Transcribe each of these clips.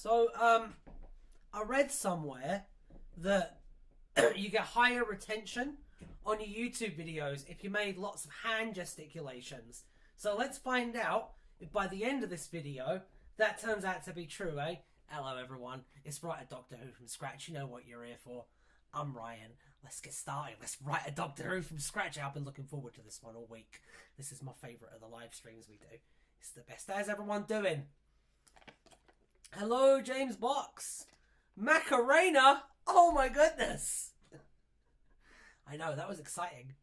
So, I read somewhere that you get higher retention on your YouTube videos if you made lots of hand gesticulations. So let's find out if by the end of this video that turns out to be true, eh? Hello everyone, it's Write a Doctor Who from Scratch. You know what you're here for. I'm Ryan. Let's get started. Let's write a Doctor Who from scratch. I've been looking forward to this one all week. This is my favourite of the live streams we do. It's the best. How's everyone doing? Hello, James Box. Macarena. Oh my goodness. I know, that was exciting.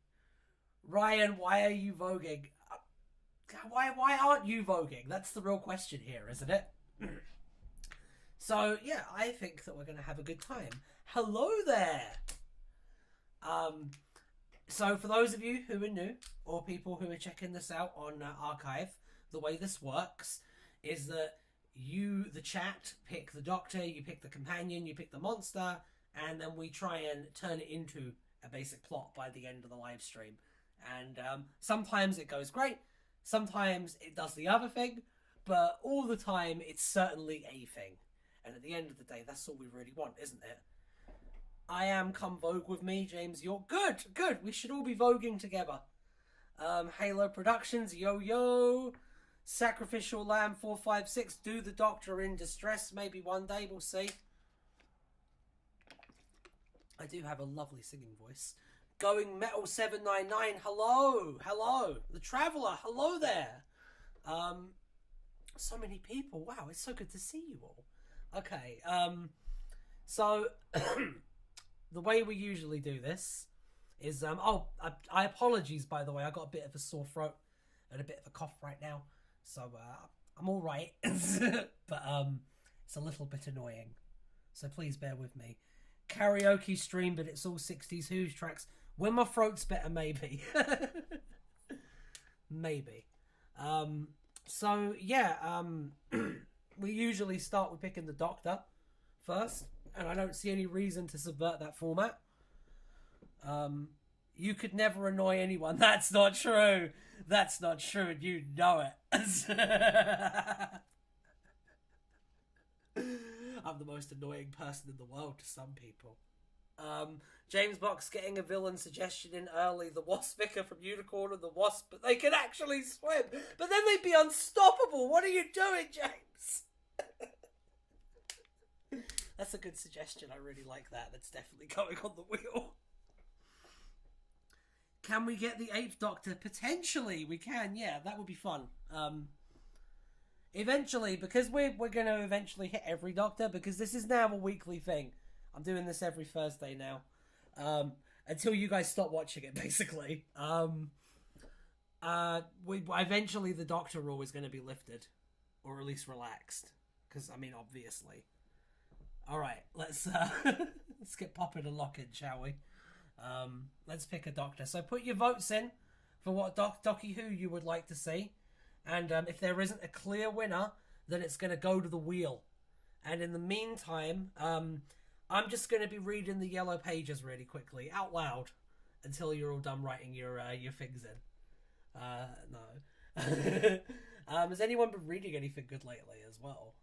Ryan, why are you voguing? Why aren't you voguing? That's the real question here, isn't it? So, yeah, I think that we're going to have a good time. Hello there. So for those of you who are new, or people who are checking this out on archive, the way this works is that you, the chat, pick the Doctor, you pick the companion, you pick the monster, and then we try and turn it into a basic plot by the end of the live stream. And sometimes it goes great, sometimes it does the other thing, but all the time it's certainly a thing. And at the end of the day, that's all we really want, isn't it? I am come vogue with me, James. You're good. We should all be voguing together. Halo Productions, yo. Sacrificial Lamb 456, do the Doctor in distress. Maybe one day, we'll see. I do have a lovely singing voice. Going Metal 799, hello. The Traveller, hello there. So many people. Wow, it's so good to see you all. Okay, so the way we usually do this is, I apologies, by the way, I got a bit of a sore throat and a bit of a cough right now, so I'm all right, but it's a little bit annoying, so please bear with me. Karaoke stream, but it's all 60s Who's tracks. When my throat's better, maybe. Maybe. So, yeah, we usually start with picking the Doctor first, and I don't see any reason to subvert that format. You could never annoy anyone. That's not true. That's not true, and you know it. I'm the most annoying person in the world to some people. James Box getting a villain suggestion in early. The Wasp Vicar from Unicorn and the Wasp, but they can actually swim. But then they'd be unstoppable. What are you doing, James? That's a good suggestion. I really like that. That's definitely going on the wheel. Can we get the 8th Doctor? Potentially we can. Yeah, that would be fun. Eventually, because we're going to eventually hit every Doctor, because this is now a weekly thing. I'm doing this every Thursday now. Until you guys stop watching it, basically. Eventually the Doctor rule is going to be lifted. Or at least relaxed. Because, I mean, obviously. Alright, let's get popping and locking, shall we? Let's pick a Doctor. So put your votes in for what Doctor Who you would like to see. And if there isn't a clear winner, then it's going to go to the wheel. And in the meantime, I'm just going to be reading the yellow pages really quickly, out loud, until you're all done writing your things in. No. Has anyone been reading anything good lately as well?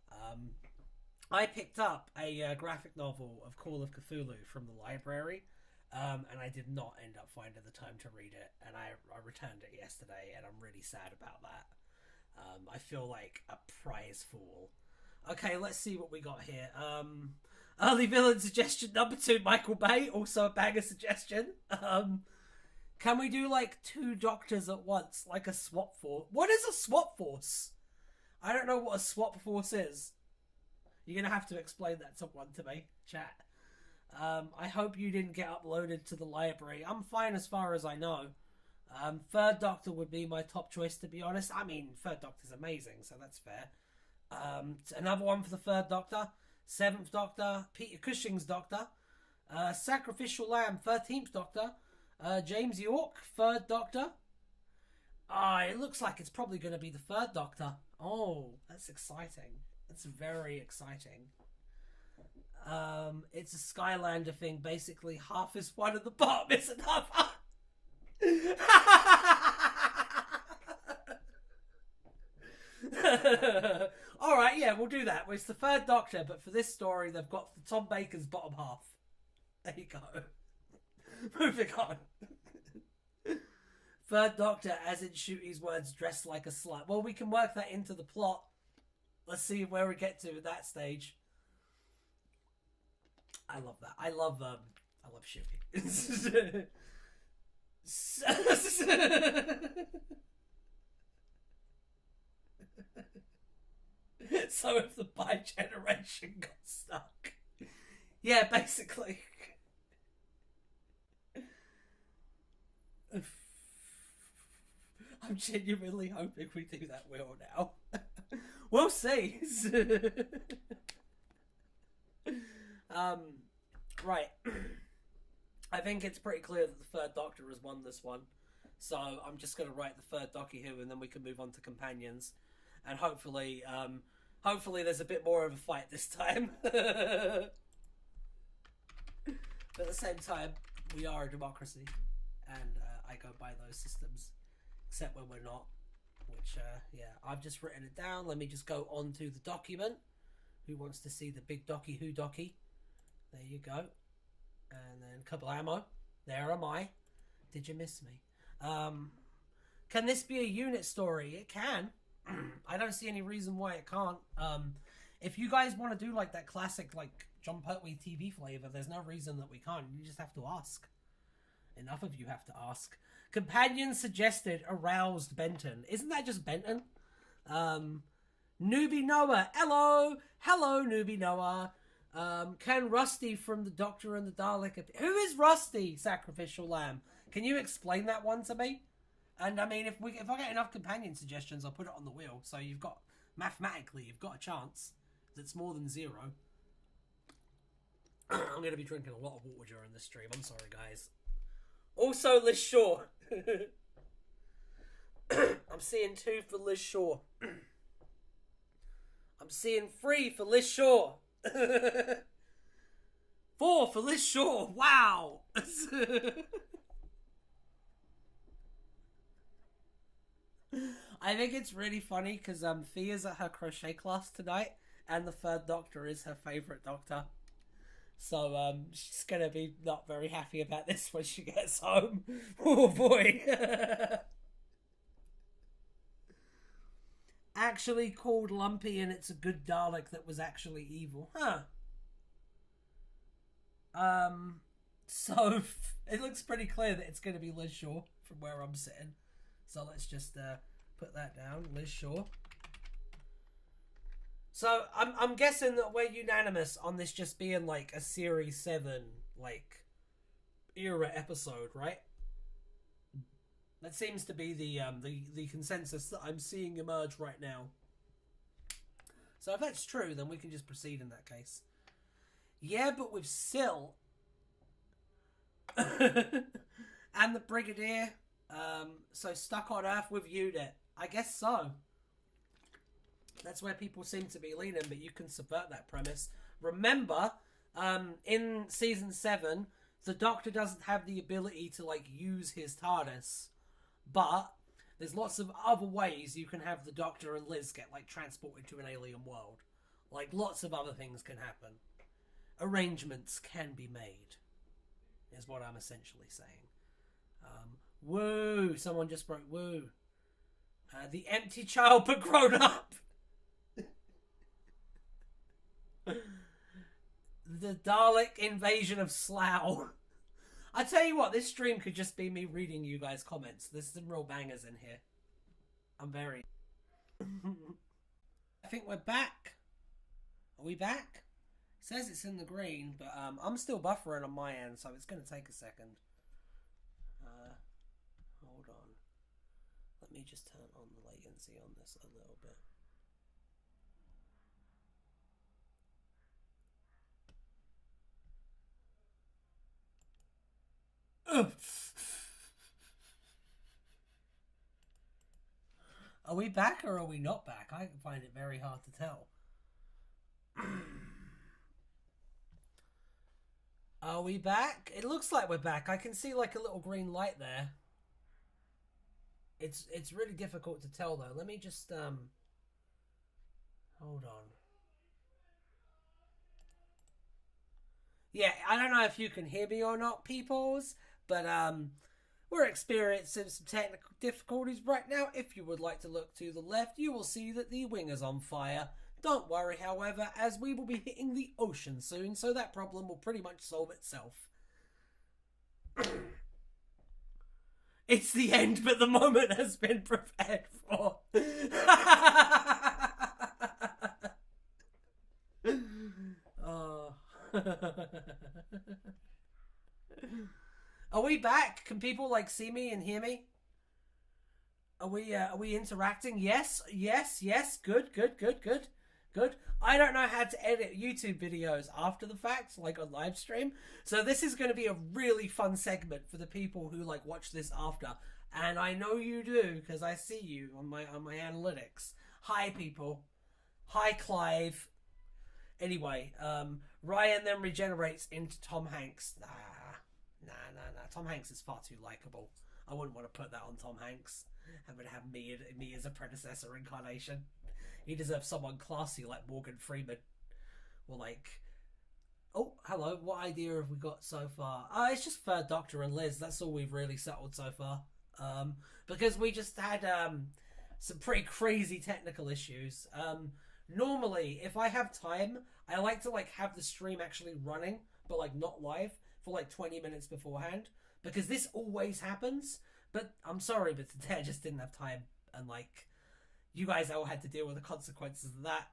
I picked up a graphic novel of Call of Cthulhu from the library, and I did not end up finding the time to read it, and I returned it yesterday, and I'm really sad about that. I feel like a prize fool. Okay, let's see what we got here. Early villain suggestion number 2, Michael Bay, also a banger suggestion. Can we do like 2 Doctors at once, like a swap force? What is a swap force? I don't know what a swap force is. You're going to have to explain that to me, chat. I hope you didn't get uploaded to the library. I'm fine as far as I know. 3rd Doctor would be my top choice, to be honest. I mean, 3rd Doctor's amazing, so that's fair. Another one for the 3rd Doctor. 7th Doctor, Peter Cushing's Doctor. Sacrificial Lamb, 13th Doctor. James York, 3rd Doctor. It looks like it's probably going to be the 3rd Doctor. Oh, that's exciting. That's very exciting. It's a Skylander thing. Basically, half is one and the bottom is another. All right, yeah, we'll do that. Well, it's the third Doctor, but for this story, they've got Tom Baker's bottom half. There you go. Moving on. Third Doctor, as in Shooty's words, dressed like a slut. Well, we can work that into the plot. Let's see where we get to at that stage. I love that. I love Shooty. So if the bi-generation got stuck. Yeah, basically. I'm genuinely hoping we do that well now. We'll see. Right. I think it's pretty clear that the third Doctor has won this one. So I'm just going to write the third Doctor here, and then we can move on to companions. And hopefully there's a bit more of a fight this time. But at the same time, we are a democracy, and I go by those systems, except when we're not. Which, yeah, I've just written it down. Let me just go on to the document. Who wants to see the big docky who docky? There you go. And then kablamo. There am I. Did you miss me? Can this be a unit story? It can. I don't see any reason why it can't. If you guys want to do like that classic like John Pertwee TV flavor, there's no reason that we can't. You just have to ask. Enough of you have to ask. Companion suggested aroused Benton. Isn't that just Benton? Newbie Noah. Hello Newbie Noah. Can Rusty from the Doctor and the Dalek appear? Who is Rusty, Sacrificial Lamb? Can you explain that one to me? And I mean, if I get enough companion suggestions, I'll put it on the wheel. So you've got, mathematically, you've got a chance that's more than 0. I'm going to be drinking a lot of water during this stream. I'm sorry, guys. Also, Liz Shaw. I'm seeing 2 for Liz Shaw. I'm seeing 3 for Liz Shaw. 4 for Liz Shaw. Wow. I think it's really funny because Thea's at her crochet class tonight, and the third Doctor is her favourite Doctor. So she's gonna be not very happy about this when she gets home. Oh boy. Actually called Lumpy, and it's a good Dalek that was actually evil. Huh. So it looks pretty clear that it's gonna be Liz Shaw from where I'm sitting. So let's just put that down, Liz Shaw. So I'm guessing that we're unanimous on this just being like a Series 7 like era episode, right? That seems to be the consensus that I'm seeing emerge right now. So if that's true, then we can just proceed in that case. Yeah, but with Syl and the Brigadier. So stuck on Earth with Unit. I guess so. That's where people seem to be leaning, but you can subvert that premise. Remember, in season 7, the Doctor doesn't have the ability to like use his TARDIS, but there's lots of other ways you can have the Doctor and Liz get like transported to an alien world. Like lots of other things can happen. Arrangements can be made, is what I'm essentially saying. Woo! Someone just broke woo. The empty child but grown up. The Dalek invasion of Slough. I tell you what, this stream could just be me reading you guys' comments. There's some real bangers in here. I'm very... I think we're back. Are we back? It says it's in the green, but I'm still buffering on my end, so it's going to take a second. Hold on. Let me just turn on the latency on this a little bit. Are we back or are we not back? I find it very hard to tell. Are we back? It looks like we're back. I can see like a little green light there. It's really difficult to tell though. Let me just Hold on. Yeah, I don't know if you can hear me or not, peoples, but we're experiencing some technical difficulties right now. If you would like to look to the left, you will see that the wing is on fire. Don't worry, however, as we will be hitting the ocean soon, so that problem will pretty much solve itself. It's the end, but the moment has been prepared for. Oh. Are we back? Can people like see me and hear me? Are we interacting? Yes. Good. I don't know how to edit YouTube videos after the fact, like on live stream. So this is going to be a really fun segment for the people who like watch this after. And I know you do because I see you on my analytics. Hi people. Hi Clive. Anyway, Ryan then regenerates into Tom Hanks. Nah. Tom Hanks is far too likable. I wouldn't want to put that on Tom Hanks. I'm going to have me as a predecessor incarnation. He deserves someone classy like Morgan Freeman. Or like... Oh, hello. What idea have we got so far? It's just Third Doctor and Liz. That's all we've really settled so far. Because we just had some pretty crazy technical issues. Normally, if I have time, I like to like have the stream actually running, but like not live for like 20 minutes beforehand. Because this always happens. But I'm sorry, but today I just didn't have time. And like, you guys all had to deal with the consequences of that.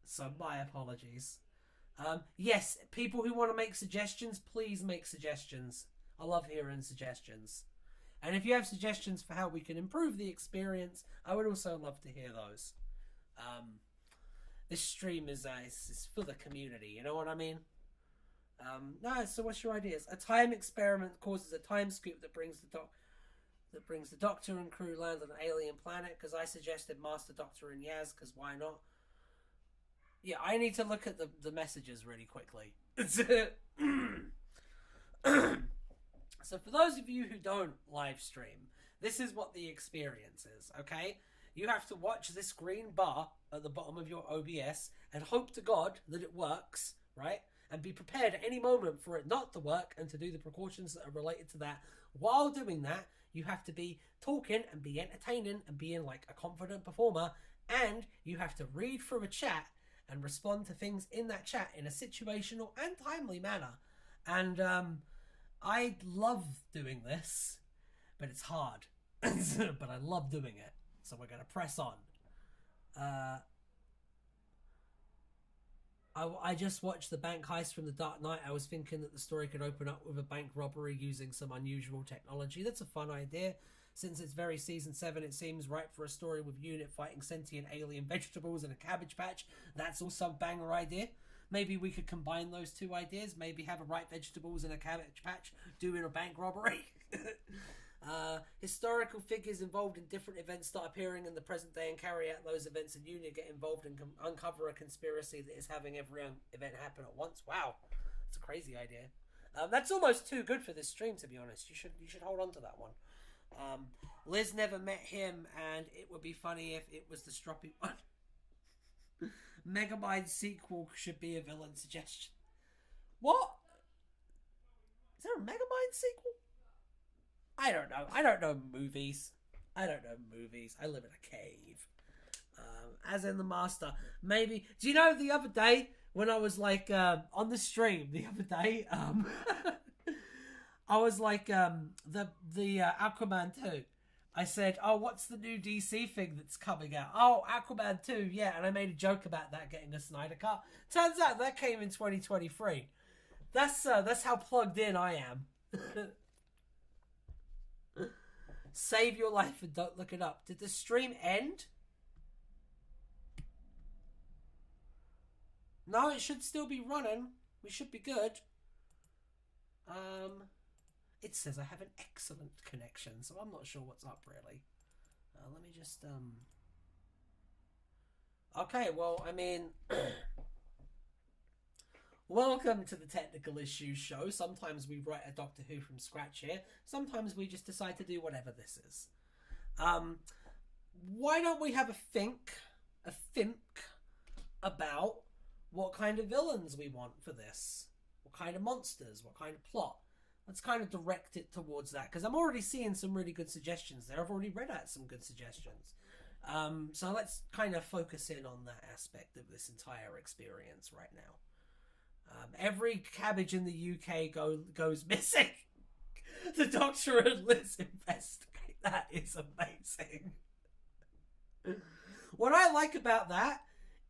So my apologies. Yes, people who want to make suggestions, please make suggestions. I love hearing suggestions. And if you have suggestions for how we can improve the experience, I would also love to hear those. This stream is for the community, you know what I mean? No, so what's your ideas? A time experiment causes a time scoop that brings the Doctor and crew land on an alien planet, because I suggested Master Doctor and Yaz, because why not? Yeah, I need to look at the messages really quickly. So for those of you who don't live stream, this is what the experience is, okay? You have to watch this green bar at the bottom of your OBS and hope to God that it works, right? And be prepared at any moment for it not to work and to do the precautions that are related to that. While doing that, you have to be talking and be entertaining and being like a confident performer, and you have to read through a chat and respond to things in that chat in a situational and timely manner. And I love doing this, but it's hard. But I love doing it, so we're going to press on. I just watched the bank heist from The Dark Knight. I was thinking that the story could open up with a bank robbery using some unusual technology. That's a fun idea. Since it's very season 7, it seems right for a story with UNIT fighting sentient alien vegetables and a cabbage patch. That's also a banger idea. Maybe we could combine those two ideas. Maybe have a right vegetables and a cabbage patch doing a bank robbery. Historical figures involved in different events start appearing in the present day and carry out those events, and UNIT get involved and uncover a conspiracy that is having every event happen at once. Wow, that's a crazy idea. That's almost too good for this stream, to be honest. You should hold on to that one. Liz never met him, and it would be funny if it was the stroppy one. Megamind sequel should be a villain suggestion. What? Is there a Megamind sequel? I don't know. I don't know movies. I live in a cave. As in the Master. Maybe. Do you know the other day when I was like on the stream the other day? I was like the Aquaman 2. I said, oh, what's the new DC thing that's coming out? Oh, Aquaman 2, yeah. And I made a joke about that getting a Snyder Cut. Turns out that came in 2023. That's how plugged in I am. Save your life and don't look it up. Did the stream end? No, it should still be running. We should be good. It says I have an excellent connection, so I'm not sure what's up really. Let me just Okay, well, I mean, welcome to the Technical Issues Show. Sometimes we write a Doctor Who from scratch here. Sometimes we just decide to do whatever this is. Why don't we have a think about what kind of villains we want for this. What kind of monsters, what kind of plot. Let's kind of direct it towards that, because I'm already seeing some really good suggestions there. I've already read out some good suggestions. So let's kind of focus in on that aspect of this entire experience right now. Every cabbage in the UK goes missing. The Doctor and Liz investigate. That is amazing. What I like about that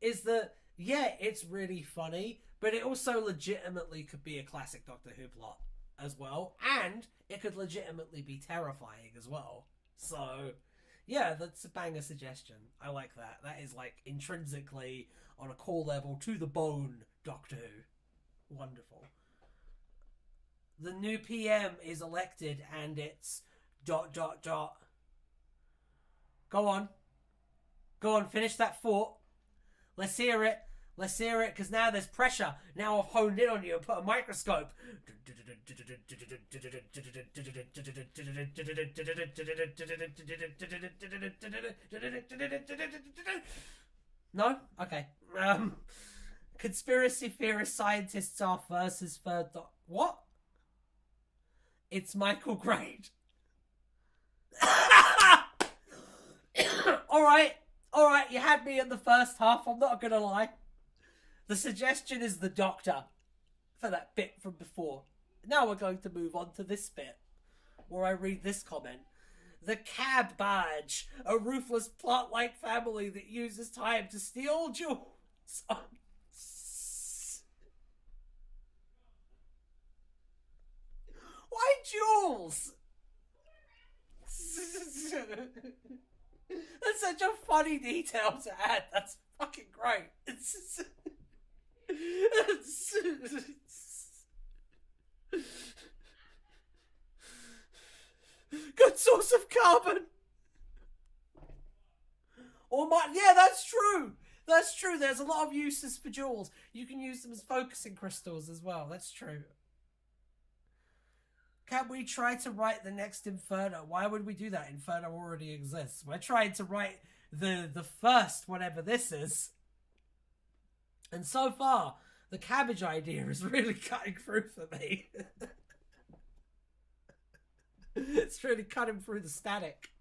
is that, yeah, it's really funny, but it also legitimately could be a classic Doctor Who plot as well, and it could legitimately be terrifying as well. So, yeah, that's a banger suggestion. I like that. That is, like, intrinsically, on a core level, to the bone, Doctor Who. Wonderful. The new PM is elected, and it's ... Go on. Go on, finish that thought. Let's hear it. Let's hear it, because now there's pressure. Now I've honed in on you and put a microscope. No? Okay. Conspiracy theorist scientists are versus third... What? It's Michael Grade. Alright, you had me in the first half, I'm not gonna lie. The suggestion is the Doctor for that bit from before. Now we're going to move on to this bit, where I read this comment. The Cab Badge, a ruthless plot-like family that uses time to steal jewels. Why jewels? That's such a funny detail to add. That's fucking great. Good source of carbon. Yeah, that's true. That's true. There's a lot of uses for jewels. You can use them as focusing crystals as well. That's true. Can we try to write the next Inferno? Why would we do that? Inferno already exists. We're trying to write the first, whatever this is. And so far, the cabbage idea is really cutting through for me. It's really cutting through the static.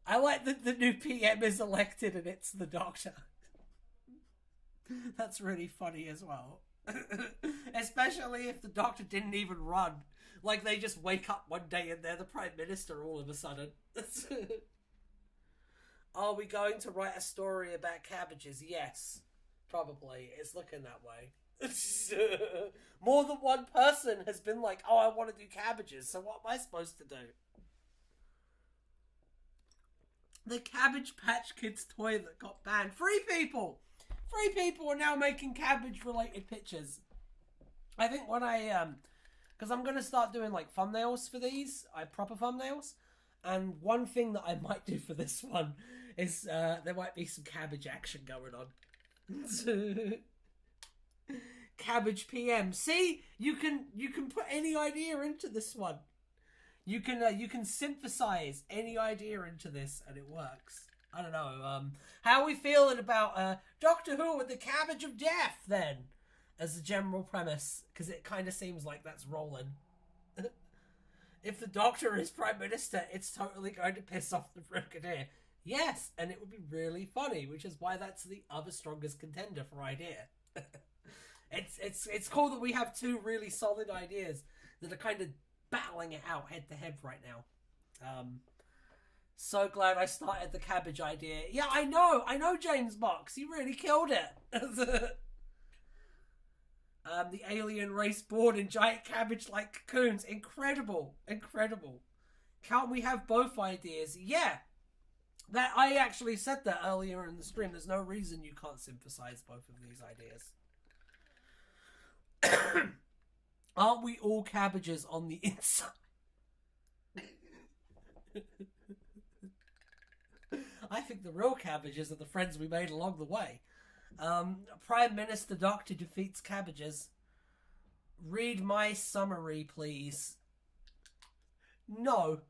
I like that the new PM is elected and it's the Doctor. That's really funny as well. Especially if the Doctor didn't even run. Like, they just wake up one day and they're the Prime Minister all of a sudden. Are we going to write a story about cabbages? Yes. Probably. It's looking that way. More than one person has been like, oh, I want to do cabbages, so what am I supposed to do? The Cabbage Patch Kids toy that got banned. 3 people! 3 people are now making cabbage-related pictures. I think when because I'm going to start doing, like, thumbnails for these, proper thumbnails, and one thing that I might do for this one is there might be some cabbage action going on. Cabbage PM. See? You can put any idea into this one. You can synthesize any idea into this, and it works. I don't know. How are we feeling about Doctor Who with the Cabbage of Death, then? As a general premise, because it kind of seems like that's rolling. If the Doctor is Prime Minister, it's totally going to piss off the Brigadier. Yes, and it would be really funny, which is why that's the other strongest contender for idea. It's cool that we have 2 really solid ideas that are kind of battling it out head to head right now. So glad I started the cabbage idea. Yeah, I know James Box. He really killed it. The alien race born in giant cabbage-like cocoons. Incredible. Can't we have both ideas? Yeah. That I actually said that earlier in the stream. There's no reason you can't synthesize both of these ideas. Aren't we all cabbages on the inside? I think the real cabbages are the friends we made along the way. Prime Minister Doctor defeats cabbages. Read my summary, please. No.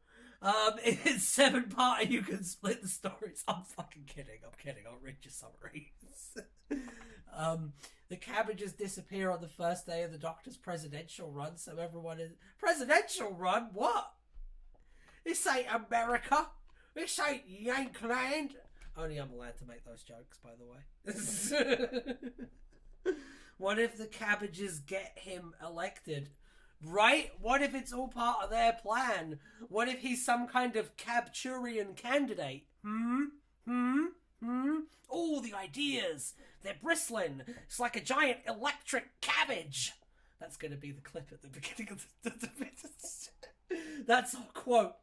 In 7-parter, you can split the stories. I'm fucking kidding. I'm kidding. I'll read your summaries. The cabbages disappear on the first day of the Doctor's presidential run, so everyone is... Presidential run? What? This ain't America. This ain't Yankland. Only I'm allowed to make those jokes, by the way. What if the cabbages get him elected? Right? What if it's all part of their plan? What if he's some kind of Cabturian candidate? All the ideas. They're bristling. It's like a giant electric cabbage. That's going to be the clip at the beginning of the That's our quote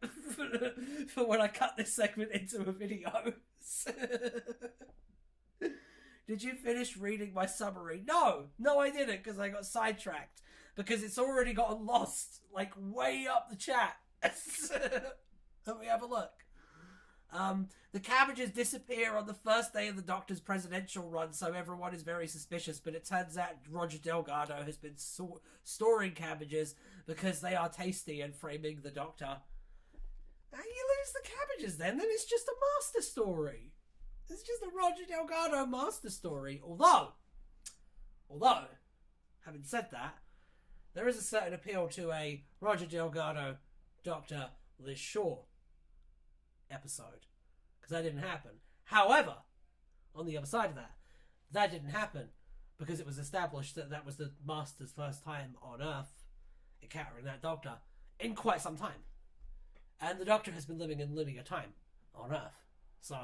for when I cut this segment into a video. Did you finish reading my summary? No, I didn't, because I got sidetracked. Because it's already gotten lost, like, way up the chat. Let me have a look. The cabbages disappear on the first day of the Doctor's presidential run, so everyone is very suspicious, but it turns out Roger Delgado has been storing cabbages because they are tasty and framing the Doctor. Now you lose the cabbages then it's just a master story. It's just a Roger Delgado master story. Although, having said that, there is a certain appeal to a Roger Delgado, Dr. Liz Shaw episode. Because that didn't happen. However, on the other side of that didn't happen because it was established that that was the Master's first time on Earth encountering that Doctor in quite some time. And the Doctor has been living in linear time on Earth. So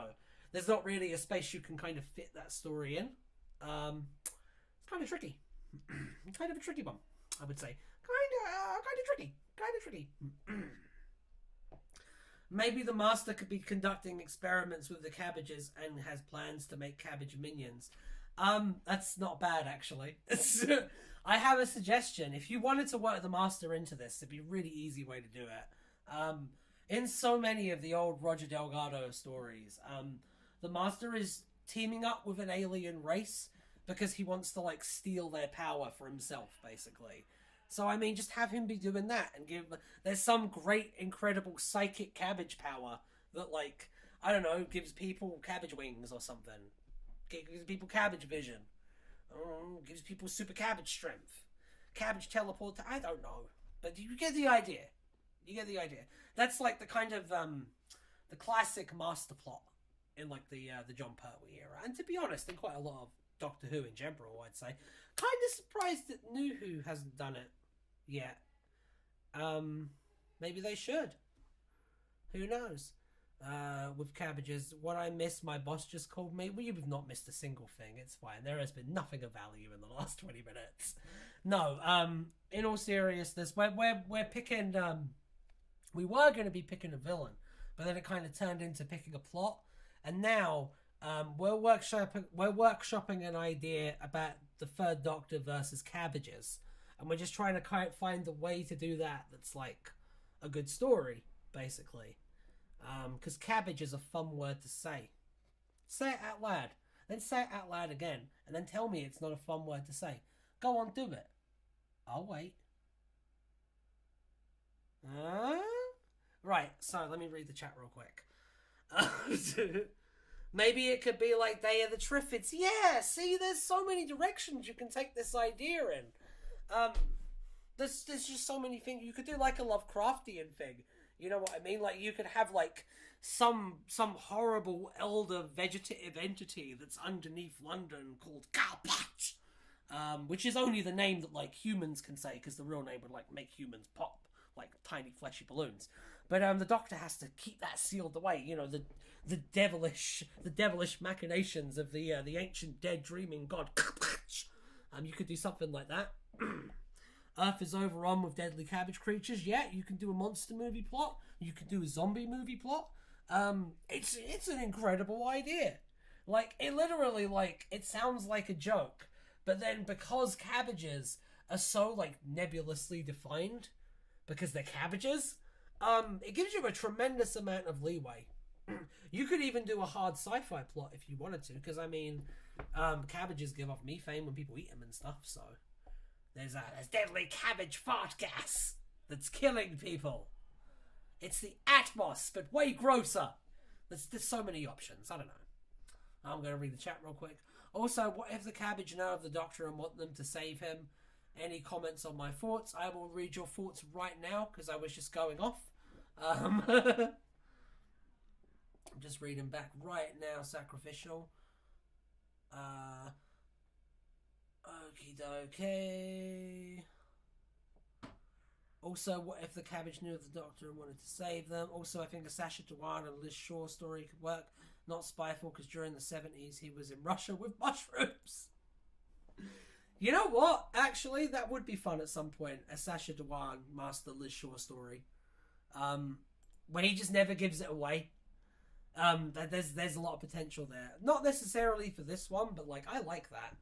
there's not really a space you can kind of fit that story in. It's kind of tricky. Kind of a tricky one, I would say. Kind of tricky. Maybe the Master could be conducting experiments with the cabbages and has plans to make cabbage minions. That's not bad, actually. I have a suggestion. If you wanted to work the Master into this, it'd be a really easy way to do it. In so many of the old Roger Delgado stories, the Master is teaming up with an alien race because he wants to, like, steal their power for himself, basically. So, I mean, just have him be doing that and there's some great, incredible psychic cabbage power that, like, I don't know, gives people cabbage wings or something. Gives people cabbage vision. Gives people super cabbage strength. Cabbage teleport. I don't know. But you get the idea. That's like the kind of, the classic master plot in, like, the John Pertwee era. And to be honest, in quite a lot of Doctor Who in general, I'd say. Kind of surprised that New Who hasn't done it yet. Maybe they should. Who knows? With cabbages, what I missed, my boss just called me. Well, you've not missed a single thing. It's fine. There has been nothing of value in the last 20 minutes. No, in all seriousness, we're picking, we were going to be picking a villain, but then it kind of turned into picking a plot. And now, we're workshopping an idea about the Third Doctor versus cabbages, and we're just trying to find a way to do that that's like a good story, basically. Because cabbage is a fun word to say. Say it out loud, then say it out loud again, and then tell me it's not a fun word to say. Go on, do it. I'll wait. Right, so let me read the chat real quick. Maybe it could be like Day of the Triffids. Yeah, see, there's so many directions you can take this idea in. There's just so many things. You could do like a Lovecraftian thing. You know what I mean? Like, you could have like some horrible elder vegetative entity that's underneath London called Cowpatch. Which is only the name that like humans can say, because the real name would like make humans pop like tiny fleshy balloons. But the Doctor has to keep that sealed away. You know, the devilish machinations of the ancient dead dreaming god. You could do something like that. Earth is overrun with deadly cabbage creatures. Yeah, you can do a monster movie plot. You can do a zombie movie plot. It's an incredible idea. Like, it literally, like, it sounds like a joke, but then because cabbages are so like nebulously defined because they're cabbages, it gives you a tremendous amount of leeway. You could even do a hard sci-fi plot if you wanted to, because I mean, cabbages give off methane when people eat them and stuff. So there's deadly cabbage fart gas that's killing people. It's the Atmos, but way grosser. There's so many options. I don't know. I'm going to read the chat real quick. Also, what if the Cabbage know of the Doctor and want them to save him? Any comments on my thoughts? I will read your thoughts right now because I was just going off. I'm just reading back right now. Sacrificial. Okie dokie. Also, what if the Cabbage knew of the Doctor and wanted to save them? Also, I think a Sacha Dhawan and Liz Shaw story could work. Not Spyfall, because during the 70s he was in Russia with mushrooms. You know what? Actually, that would be fun at some point. A Sacha Dhawan Master Liz Shaw story. Where he just never gives it away. There's a lot of potential there. Not necessarily for this one, but like I like that.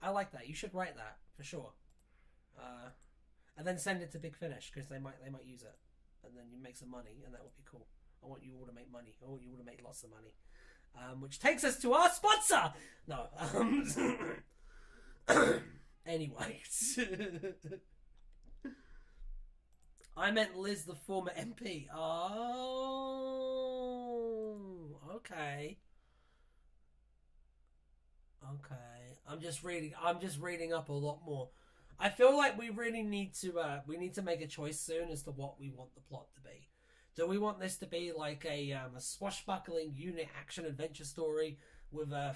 I like that. You should write that for sure. And then send it to Big Finish because they might use it, and then you make some money, and that would be cool. I want you all to make money. I want you all to make lots of money. Which takes us to our sponsor. No. Anyway, I meant Liz, the former MP. Oh, okay. Okay. I'm just reading up a lot more. I feel like we really need to make a choice soon as to what we want the plot to be. Do we want this to be like a swashbuckling unit action adventure story with the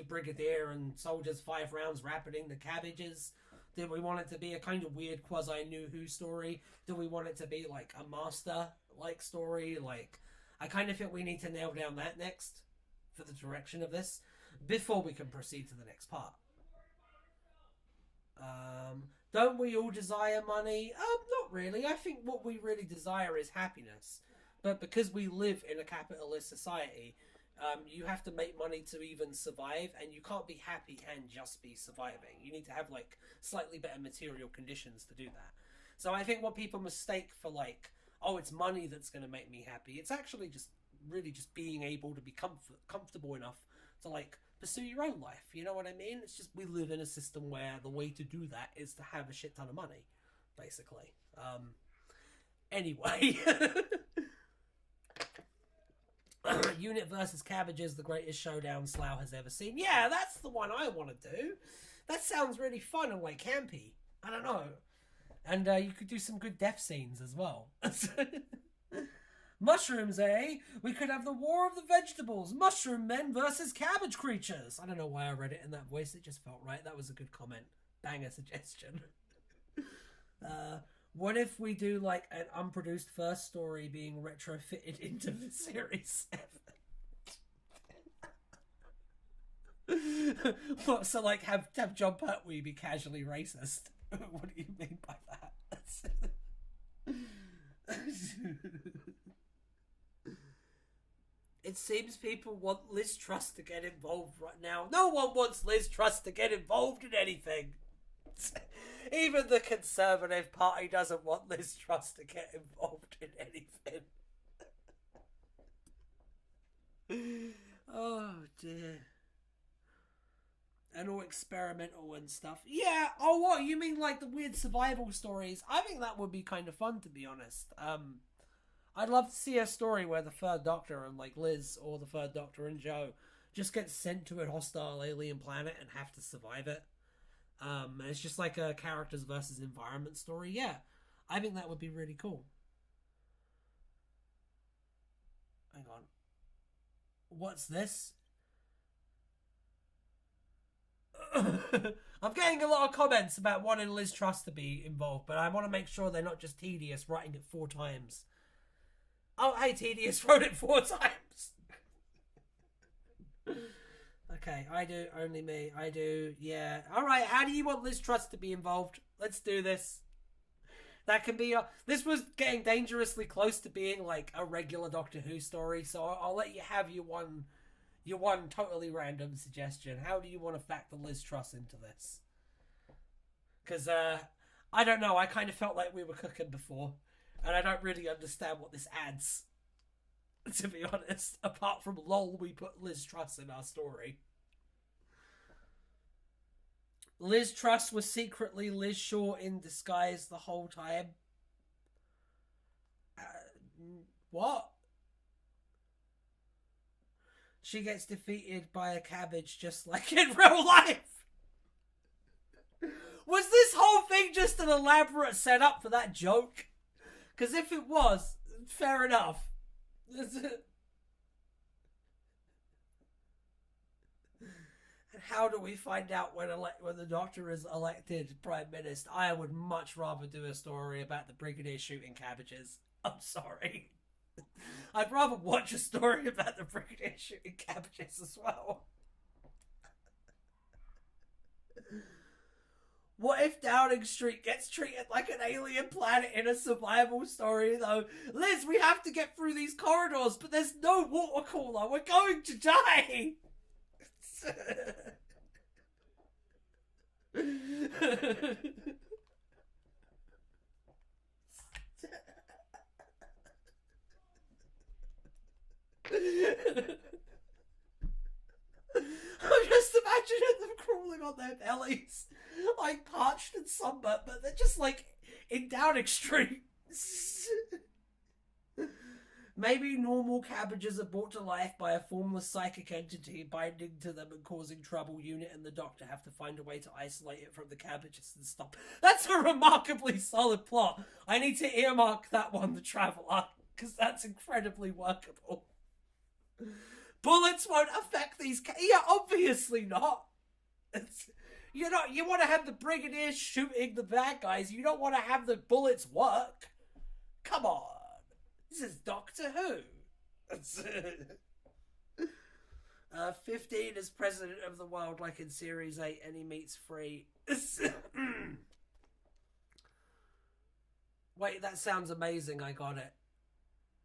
Brigadier and soldiers 5 rounds rapiding the cabbages? Do we want it to be a kind of weird quasi New Who story? Do we want it to be like a master like story? Like, I kind of think we need to nail down that next for the direction of this before we can proceed to the next part. Don't we all desire money? Not really. I think what we really desire is happiness. But because we live in a capitalist society, you have to make money to even survive, and you can't be happy and just be surviving. You need to have like slightly better material conditions to do that. So I think what people mistake for like, oh, it's money that's going to make me happy. It's actually just really just being able to be comfortable enough to like pursue your own life. You know what I mean? It's just we live in a system where the way to do that is to have a shit ton of money, basically. Anyway. Unit versus Cabbages, the greatest showdown Slough has ever seen. Yeah, that's the one I want to do. That sounds really fun and like campy. I don't know. And you could do some good death scenes as well. Mushrooms, eh? We could have the War of the Vegetables. Mushroom men versus cabbage creatures. I don't know why I read it in that voice. It just felt right. That was a good comment. Banger suggestion. What if we do like an unproduced first story being retrofitted into the series 7? What, so like have John Pertwee be casually racist? What do you mean by that? It seems people want Liz Truss to get involved right now. No one wants Liz Truss to get involved in anything. Even the Conservative Party doesn't want Liz Truss to get involved in anything. Oh dear. And all experimental and stuff. Yeah, oh what, you mean like the weird survival stories? I think that would be kind of fun, to be honest. I'd love to see a story where the Third Doctor and like Liz or the Third Doctor and Joe just get sent to a hostile alien planet and have to survive it. It's just like a characters versus environment story. Yeah, I think that would be really cool. Hang on. What's this? I'm getting a lot of comments about wanting Liz Truss to be involved, but I want to make sure they're not just tedious writing it 4 times. Oh, hey, tedious wrote it 4 times. Okay, I do, only me, I do, yeah. Alright, how do you want Liz Truss to be involved? Let's do this. That can be this was getting dangerously close to being like a regular Doctor Who story, so I'll let you have your one totally random suggestion. How do you want to factor Liz Truss into this? Because, I don't know, I kind of felt like we were cooking before, and I don't really understand what this adds, to be honest, apart from lol, we put Liz Truss in our story. Liz Truss was secretly Liz Shaw in disguise the whole time. What? She gets defeated by a cabbage just like in real life. Was this whole thing just an elaborate setup for that joke? Because if it was, fair enough. And how do we find out when the Doctor is elected Prime Minister? I would much rather do a story about the Brigadier shooting cabbages. I'm sorry. I'd rather watch a story about the Brigadier shooting cabbages as well. What if Downing Street gets treated like an alien planet in a survival story, though? Liz, we have to get through these corridors, but there's no water cooler. We're going to die. I'm just imagining them crawling on their bellies, like parched and sunburnt, but they're just like in Downing Street. Maybe normal cabbages are brought to life by a formless psychic entity binding to them and causing trouble. Unit and the Doctor have to find a way to isolate it from the cabbages and stop. That's a remarkably solid plot. I need to earmark that one, The Traveller, because that's incredibly workable. Bullets won't affect these. Yeah, obviously not. You want to have the Brigadier shooting the bad guys. You don't want to have the bullets work. Come on. This is Doctor Who. 15 is president of the world like in Series 8 and he meets 3. Wait, that sounds amazing. I got it.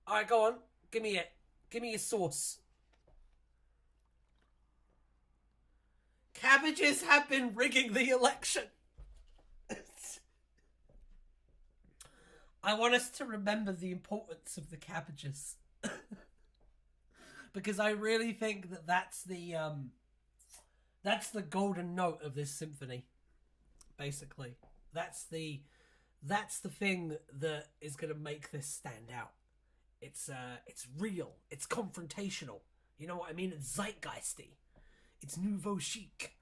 Alright, go on. Give me it. Give me your source. Cabbages have been rigging the election. I want us to remember the importance of the cabbages. Because I really think that that's the golden note of this symphony. Basically. That's the thing that is going to make this stand out. It's real. It's confrontational. You know what I mean? It's zeitgeisty. It's nouveau chic.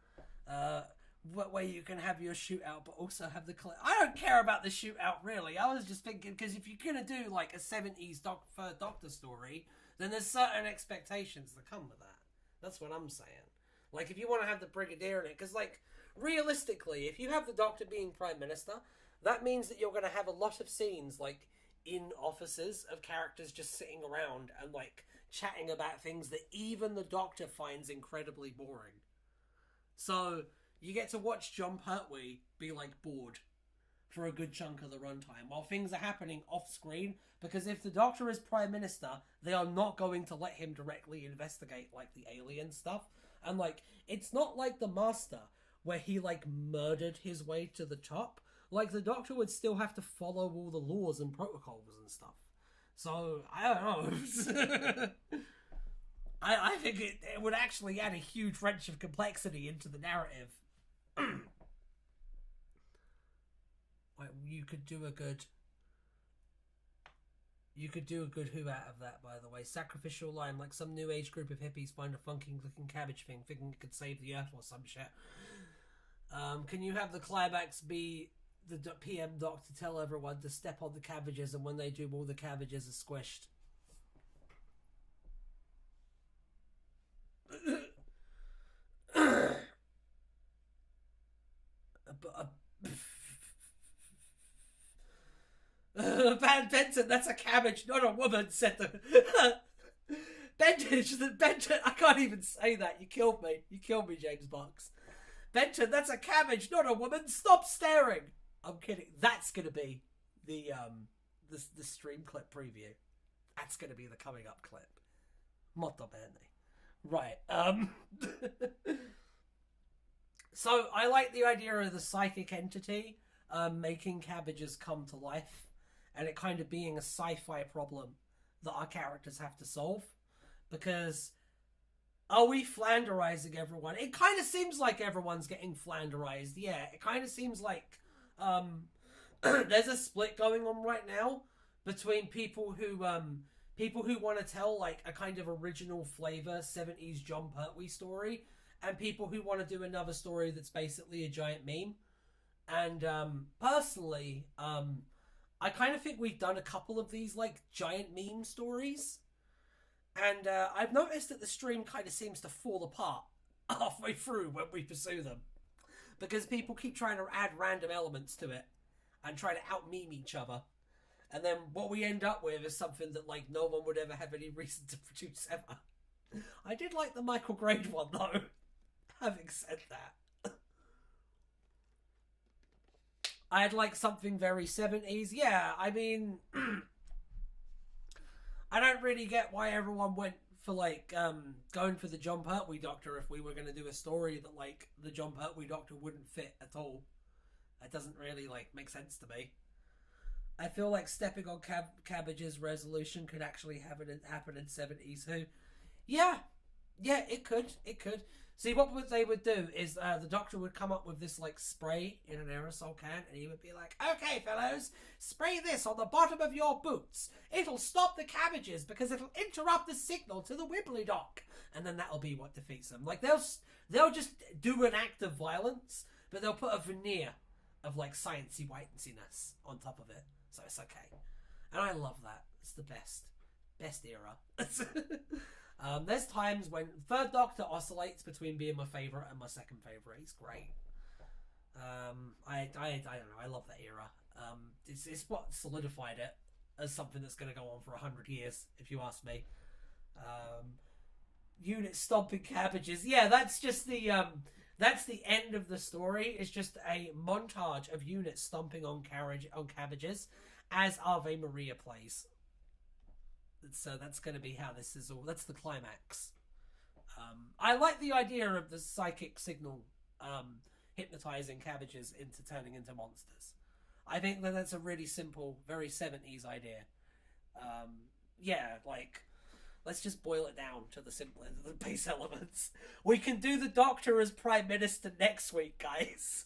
What way you can have your shootout, but also have the... I don't care about the shootout, really. I was just thinking, because if you're going to do, like, a 70s Third Doctor story, then there's certain expectations that come with that. That's what I'm saying. Like, if you want to have the Brigadier in it, because, like, realistically, if you have the Doctor being Prime Minister, that means that you're going to have a lot of scenes, like, in offices of characters just sitting around and, like, chatting about things that even the Doctor finds incredibly boring. So you get to watch John Pertwee be like bored for a good chunk of the runtime while things are happening off screen, because if the Doctor is Prime Minister, they are not going to let him directly investigate like the alien stuff. And like, it's not like the Master where he like murdered his way to the top. Like, the Doctor would still have to follow all the laws and protocols and stuff. So, I don't know. I think it would actually add a huge wrench of complexity into the narrative. Like, you could do a good Who out of that, by the way. Sacrificial line, like some new age group of hippies find a funky looking cabbage thing, thinking it could save the earth or some shit. Can you have the climax be the PM Doc to tell everyone to step on the cabbages, and when they do, all the cabbages are squished? Van Benton, that's a cabbage, not a woman, said the... Benton, I can't even say that. You killed me, James Box. Benton, that's a cabbage, not a woman. Stop staring. I'm kidding. That's gonna be the stream clip preview. That's gonna be the coming up clip. Molto bene. Right. So I like the idea of the psychic entity making cabbages come to life, and it kind of being a sci-fi problem that our characters have to solve. Because are we Flanderizing everyone? It kind of seems like everyone's getting Flanderized. Yeah, it kind of seems like there's a split going on right now between people who people who want to tell like a kind of original flavor 70s John Pertwee story, and people who want to do another story that's basically a giant meme. And personally, I kind of think we've done a couple of these like giant meme stories, and I've noticed that the stream kind of seems to fall apart halfway through when we pursue them, because people keep trying to add random elements to it and try to out meme each other. And then what we end up with is something that like no one would ever have any reason to produce ever. I did like the Michael Grade one though. Having said that, I'd like something very 70s. Yeah, I mean, I don't really get why everyone went for like going for the John Pertwee Doctor if we were going to do a story that like the John Pertwee Doctor wouldn't fit at all. That doesn't really like make sense to me. I feel like stepping on Cabbage's resolution could actually happen in 70s Who. Yeah, it could. See, what they would do is the Doctor would come up with this like spray in an aerosol can, and he would be like, "Okay, fellows, spray this on the bottom of your boots. It'll stop the cabbages because it'll interrupt the signal to the Wibbly Dock," and then that'll be what defeats them. Like they'll just do an act of violence, but they'll put a veneer of like sciencey whiteness on top of it, so it's okay. And I love that. It's the best era. There's times when Third Doctor oscillates between being my favourite and my second favourite. He's great. I don't know. I love that era. It's what solidified it as something that's going to go on for 100 years, if you ask me. Unit stomping cabbages. Yeah, that's just the end of the story. It's just a montage of units stomping on cabbages as Ave Maria plays. So that's going to be how this is all. That's the climax. I like the idea of the psychic signal hypnotizing cabbages into turning into monsters. I think that's a really simple, very 70s idea. Yeah, like, let's just boil it down to the base elements. We can do the Doctor as Prime Minister next week, guys.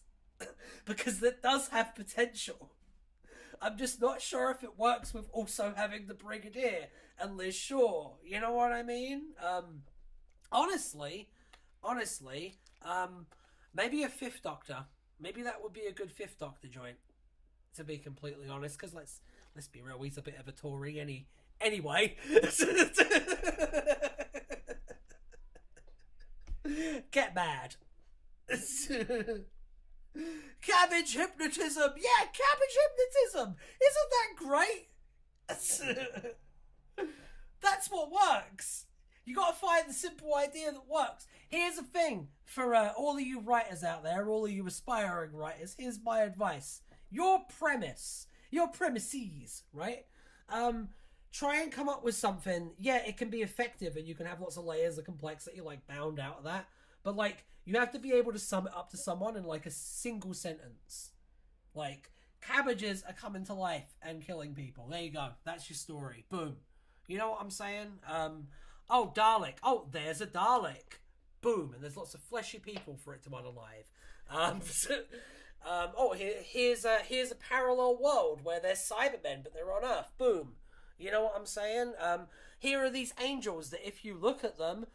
Because that does have potential. I'm just not sure if it works with also having the Brigadier and Liz Shaw. You know what I mean? Honestly, maybe a fifth Doctor. Maybe that would be a good fifth Doctor joint, to be completely honest. Because let's be real, he's a bit of a Tory anyway. Get mad. Cabbage hypnotism! Yeah, cabbage hypnotism! Isn't that great? That's what works. You gotta find the simple idea that works. Here's the thing for all of you writers out there, all of you aspiring writers, here's my advice. Your premises, right? Try and come up with something. Yeah, it can be effective and you can have lots of layers of complexity like bound out of that. But like, you have to be able to sum it up to someone in like a single sentence. Like, cabbages are coming to life and killing people. There you go. That's your story. Boom. You know what I'm saying? Oh, Dalek. Oh, there's a Dalek. Boom. And there's lots of fleshy people for it to unalive. Here's a parallel world where there's Cybermen, but they're on Earth. Boom. You know what I'm saying? Here are these angels that if you look at them,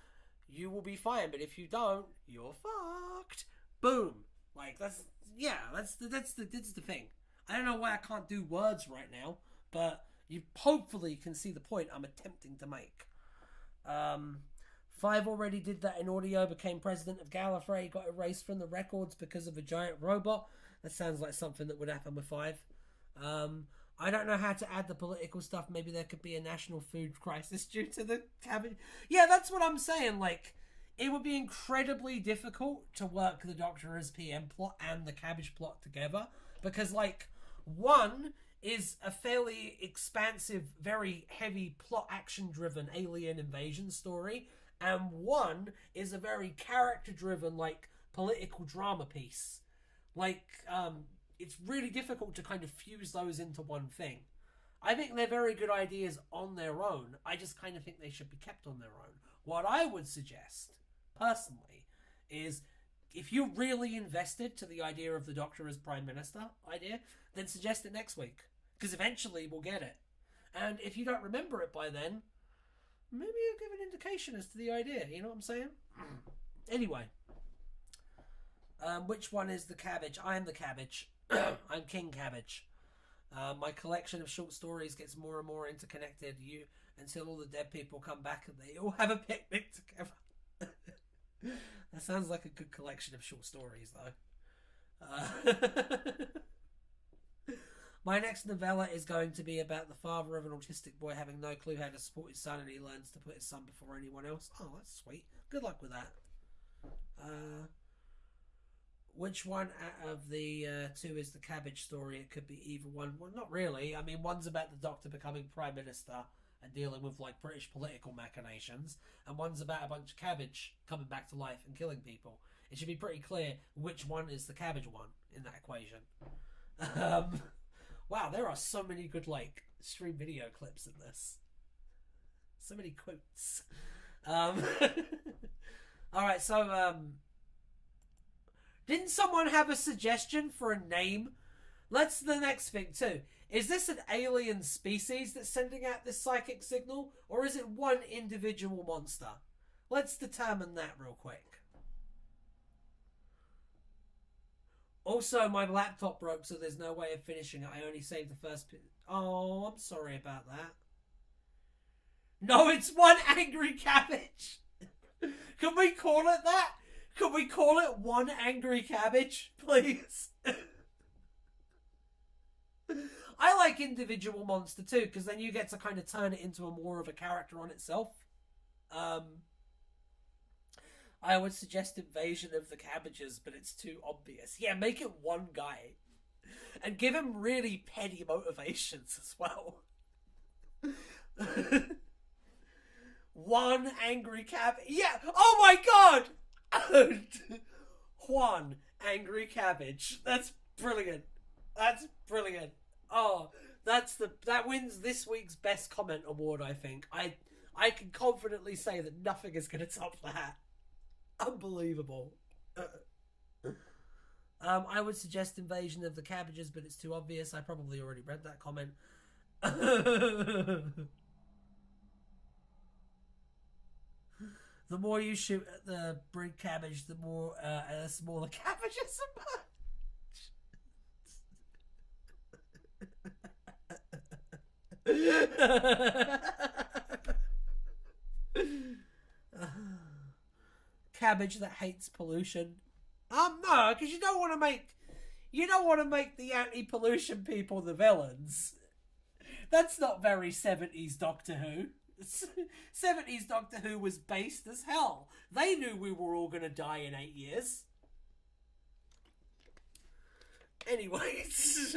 you will be fine, but if you don't, you're fucked. Boom. Like, that's the thing. I don't know why I can't do words right now, but you hopefully can see the point I'm attempting to make. 5 already did that in audio, became president of Gallifrey, got erased from the records because of a giant robot. That sounds like something that would happen with 5. I don't know how to add the political stuff. Maybe there could be a national food crisis due to the cabbage. Yeah, that's what I'm saying. Like, it would be incredibly difficult to work the Doctor as PM plot and the cabbage plot together. Because, like, one is a fairly expansive, very heavy plot action-driven alien invasion story. And one is a very character-driven, like, political drama piece. Like, it's really difficult to kind of fuse those into one thing. I think they're very good ideas on their own. I just kind of think they should be kept on their own. What I would suggest, personally, is if you're really invested to the idea of the Doctor as Prime Minister idea, then suggest it next week. Because eventually we'll get it. And if you don't remember it by then, maybe you'll give an indication as to the idea. You know what I'm saying? Anyway. Which one is the cabbage? I am the cabbage. I'm King Cabbage. My collection of short stories gets more and more interconnected until all the dead people come back and they all have a picnic together. That sounds like a good collection of short stories, though. My next novella is going to be about the father of an autistic boy having no clue how to support his son, and he learns to put his son before anyone else. Oh, that's sweet. Good luck with that. Which one out of the two is the cabbage story? It could be either one. Well, not really. I mean, one's about the Doctor becoming Prime Minister and dealing with, like, British political machinations, and one's about a bunch of cabbage coming back to life and killing people. It should be pretty clear which one is the cabbage one in that equation. Wow, there are so many good, like, stream video clips in this. So many quotes. Alright, so, didn't someone have a suggestion for a name? That's the next thing, too. Is this an alien species that's sending out this psychic signal? Or is it one individual monster? Let's determine that real quick. Also, my laptop broke, so there's no way of finishing it. I only saved the first bit. Oh, I'm sorry about that. No, it's one angry cabbage. Can we call it that? Can we call it one angry cabbage, please? I like individual monster too, because then you get to kind of turn it into a more of a character on itself. I would suggest Invasion of the Cabbages, but it's too obvious. Yeah, make it one guy. And give him really petty motivations as well. One angry cabbage. Yeah, oh my god! One angry cabbage. That's brilliant. That's brilliant. Oh, that wins this week's best comment award, I think. I can confidently say that nothing is going to top that. Unbelievable. I would suggest Invasion of the Cabbages, but it's too obvious. I probably already read that comment. The more you shoot at the big cabbage, the more smaller cabbages emerge. Cabbage that hates pollution. No, because you don't want to make the anti-pollution people the villains. That's not very 70s Doctor Who. 70s Doctor Who was based as hell. They knew we were all going to die in 8 years. Anyways.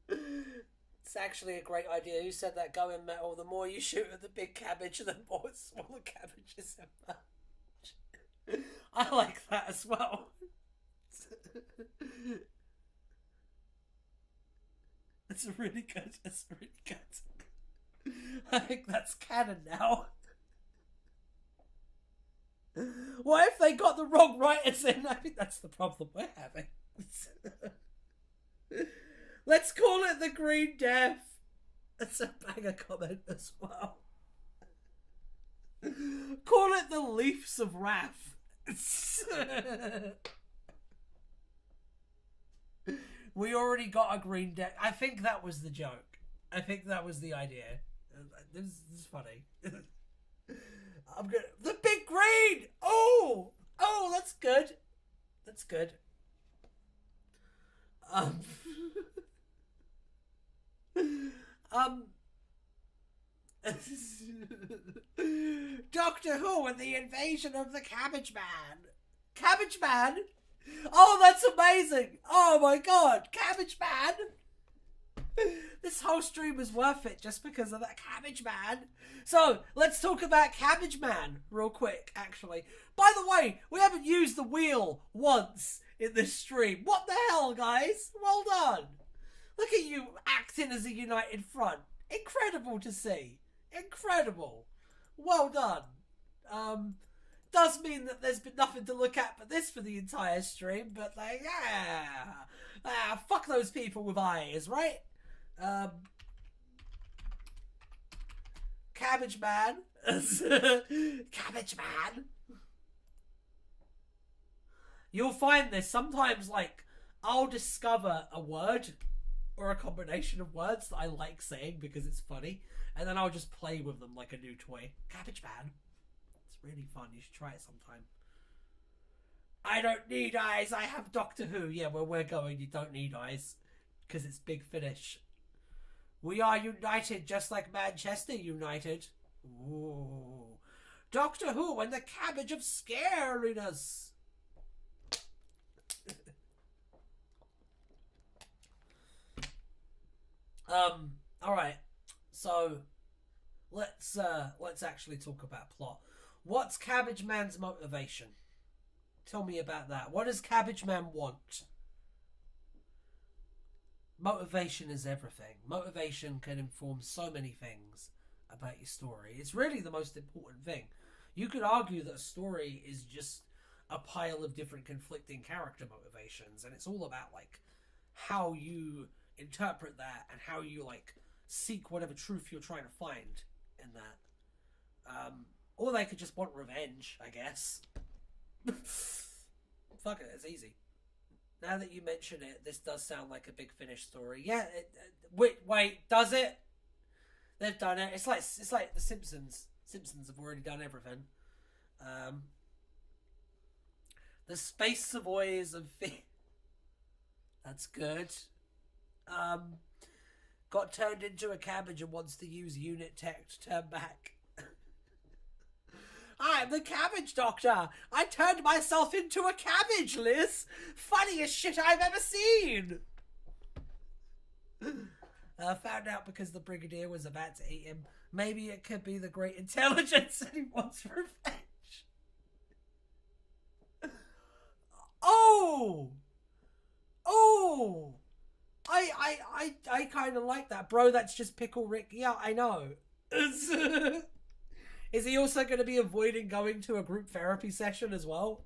It's actually a great idea. Who said that? Go in metal. The more you shoot at the big cabbage, the more smaller cabbages emerge. I like that as well. That's really good. That's really good. I think that's canon now. What if they got the wrong writers in? I think that's the problem we're having. Let's call it the Green Death. That's a banger comment as well. Call it the Leafs of Wrath. We already got a Green Death. I think that was the joke. I think that was the idea. This is funny. I'm gonna the big green. Oh, that's good. That's good. Doctor Who and the Invasion of the Cabbage Man. Cabbage Man? Oh, that's amazing. Oh my god, Cabbage Man. This whole stream was worth it just because of that Cabbage Man. So, let's talk about Cabbage Man real quick, actually. By the way, we haven't used the wheel once in this stream. What the hell, guys? Well done. Look at you acting as a united front. Incredible to see. Incredible. Well done. Does mean that there's been nothing to look at but this for the entire stream, but like, fuck those people with eyes, right? Cabbage Man. Cabbage Man. You'll find this sometimes, like, I'll discover a word or a combination of words that I like saying because it's funny, and then I'll just play with them like a new toy. Cabbage Man. It's really fun. You should try it sometime. I don't need eyes. I have Doctor Who. Yeah, where we're going, you don't need eyes because it's Big Finish. We are united just like Manchester United. Ooh. Doctor Who and the cabbage of scariness. Alright. So let's actually talk about plot. What's Cabbage Man's motivation? Tell me about that. What does Cabbage Man want? Motivation is everything. Motivation can inform so many things about your story. It's really the most important thing. You could argue that a story is just a pile of different conflicting character motivations, and it's all about like how you interpret that and how you like seek whatever truth you're trying to find in that. Or they could just want revenge, I guess. Fuck it, it's easy. Now that you mention it, this does sound like a Big Finish story. Yeah, wait, does it? They've done it. It's like the Simpsons. Simpsons have already done everything. The Space Savoys of that's good. Got turned into a cabbage and wants to use unit tech to turn back. I'm the cabbage doctor. I turned myself into a cabbage, Liz. Funniest shit I've ever seen. Found out because the Brigadier was about to eat him. Maybe it could be the great intelligence and he wants revenge. Oh! I kind of like that. Bro, that's just Pickle Rick. Yeah, I know. Is he also going to be avoiding going to a group therapy session as well?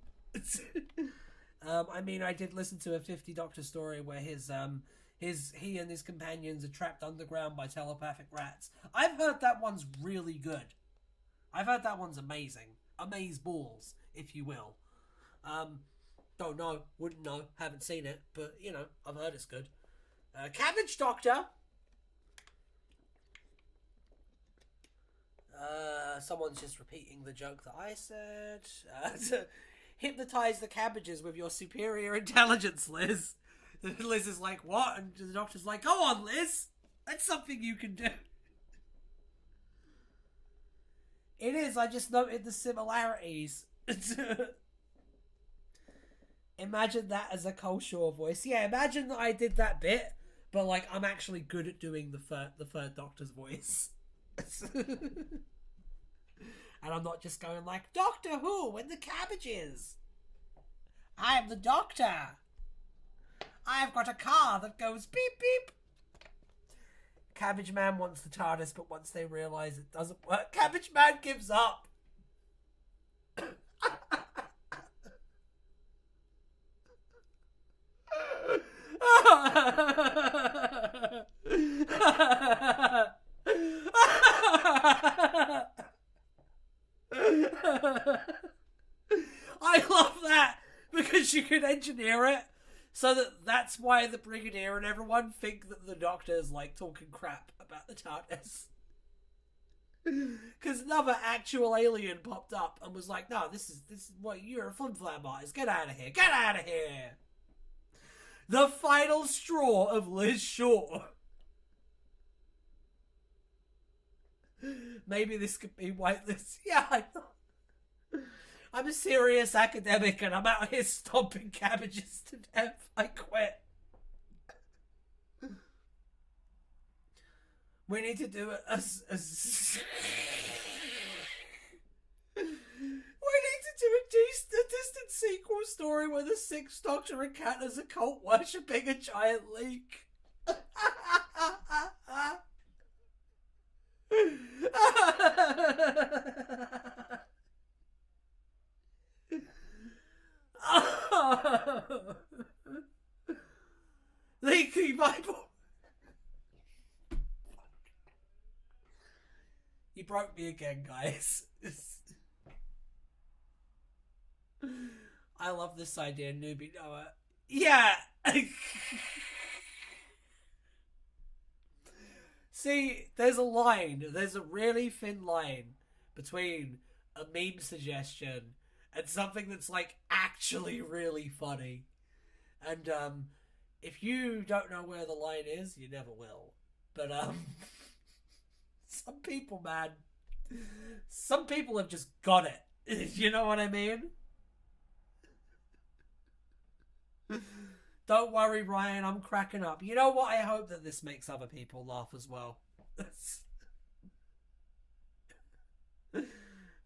I mean, I did listen to a 50 Doctor story where he and his companions are trapped underground by telepathic rats. I've heard that one's really good. I've heard that one's amazing. Amaze balls, if you will. Don't know, wouldn't know, haven't seen it, but, you know, I've heard it's good. Cabbage Doctor! Someone's just repeating the joke that I said. To hypnotize the cabbages with your superior intelligence, Liz. Liz is like, what? And the Doctor's like, go on, Liz. That's something you can do. It is, I just noted the similarities. Imagine that as a Cole Shaw voice. Yeah, imagine that I did that bit, but like I'm actually good at doing the third Doctor's voice. And I'm not just going like, Doctor Who and the cabbages. I'm the Doctor. I've got a car that goes beep beep. Cabbage Man wants the TARDIS, but once they realise it doesn't work, Cabbage Man gives up. I love that because you can engineer it so that's why the Brigadier and everyone think that the Doctor is like talking crap about the TARDIS. Because another actual alien popped up and was like, no, this is what you're a flim-flam artist. Get out of here. Get out of here. The final straw of Liz Shaw. Maybe this could be whitelist. Yeah, I know. I'm a serious academic and I'm out here stomping cabbages to death. I quit. We need to do a distant sequel story where the Sixth Doctor encounters a cult worshipping a giant leek. Leaky Bible. You broke me again, guys. I love this idea, newbie Noah. Yeah! See, there's a really thin line between a meme suggestion and something that's like actually really funny. And if you don't know where the line is, you never will. But some people, man, some people have just got it. You know what I mean? Don't worry, Ryan, I'm cracking up. You know what? I hope that this makes other people laugh as well.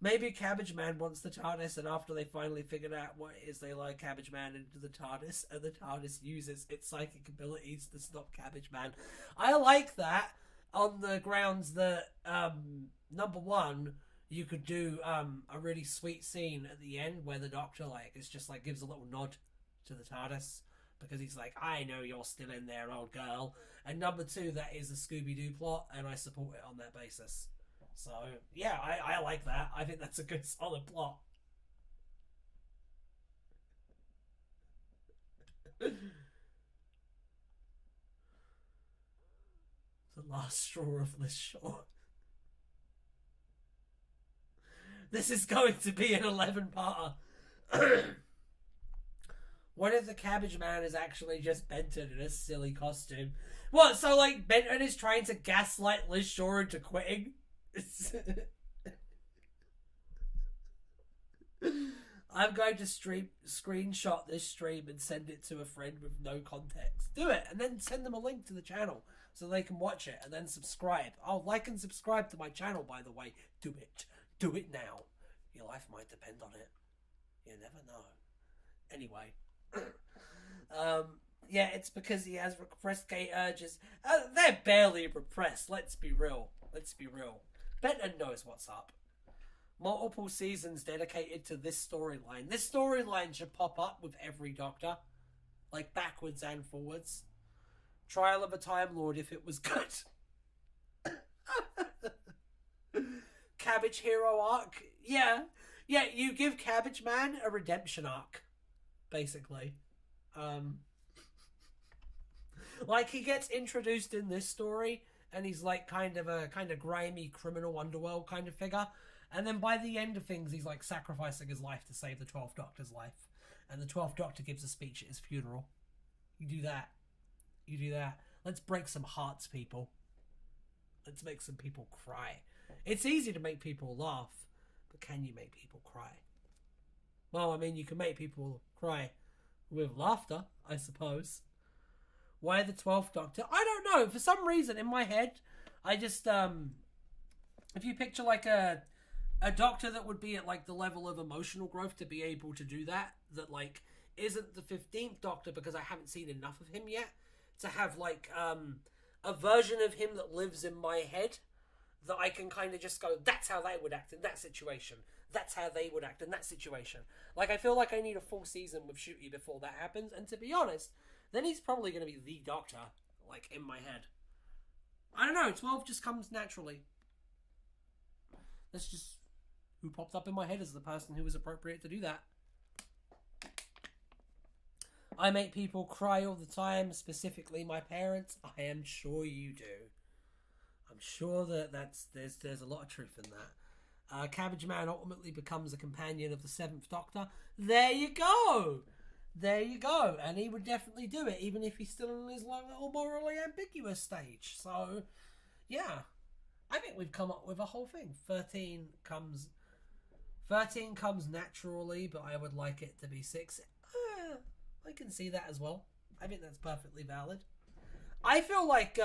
Maybe Cabbage Man wants the TARDIS, and after they finally figured out what it is, they load Cabbage Man into the TARDIS, and the TARDIS uses its psychic abilities to stop Cabbage Man. I like that on the grounds that, number one, you could do a really sweet scene at the end where the Doctor is just gives a little nod to the TARDIS because he's like, I know you're still in there, old girl. And number two, that is a Scooby-Doo plot, and I support it on that basis. So, yeah, I like that. I think that's a good, solid plot. The last straw of Liz Shaw. This is going to be an 11-parter. What if the Cabbage Man is actually just Benton in a silly costume? What, so Benton is trying to gaslight Liz Shaw into quitting? I'm going to screenshot this stream and send it to a friend with no context. Do it, and then send them a link to the channel so they can watch it, and then subscribe. Oh, like and subscribe to my channel, by the way. Do it. Do it now. Your life might depend on it. You never know. Anyway. Yeah, it's because he has repressed gay urges. They're barely repressed, let's be real. Benton knows what's up. Multiple seasons dedicated to this storyline. This storyline should pop up with every Doctor. Backwards and forwards. Trial of a Time Lord if it was good. Cabbage Hero arc. Yeah, you give Cabbage Man a redemption arc. Basically. He gets introduced in this story, and he's kind of grimy criminal underworld kind of figure, and then by the end of things he's sacrificing his life to save the 12th Doctor's life, and the 12th Doctor gives a speech at his funeral. You do that. Let's break some hearts, people. Let's make some people cry. It's easy to make people laugh, but can you make people cry? Well, I mean, you can make people cry with laughter, I suppose. Why the 12th Doctor? I don't know. For some reason, in my head, I just, if you picture a Doctor that would be at the level of emotional growth to be able to do that isn't the 15th Doctor because I haven't seen enough of him yet, to have a version of him that lives in my head that I can kind of just go, that's how they would act in that situation. That's how they would act in that situation. I feel like I need a full season with Shooty before that happens, and to be honest, then he's probably going to be the Doctor, in my head. I don't know, 12 just comes naturally. That's just who popped up in my head as the person who was appropriate to do that. I make people cry all the time, specifically my parents. I am sure you do. I'm sure that there's a lot of truth in that. Cabbage Man ultimately becomes a companion of the 7th Doctor. There you go! And he would definitely do it, even if he's still in his little morally ambiguous stage. So, yeah. I think we've come up with a whole thing. 13 comes naturally, but I would like it to be 6. I can see that as well. I think that's perfectly valid. I feel like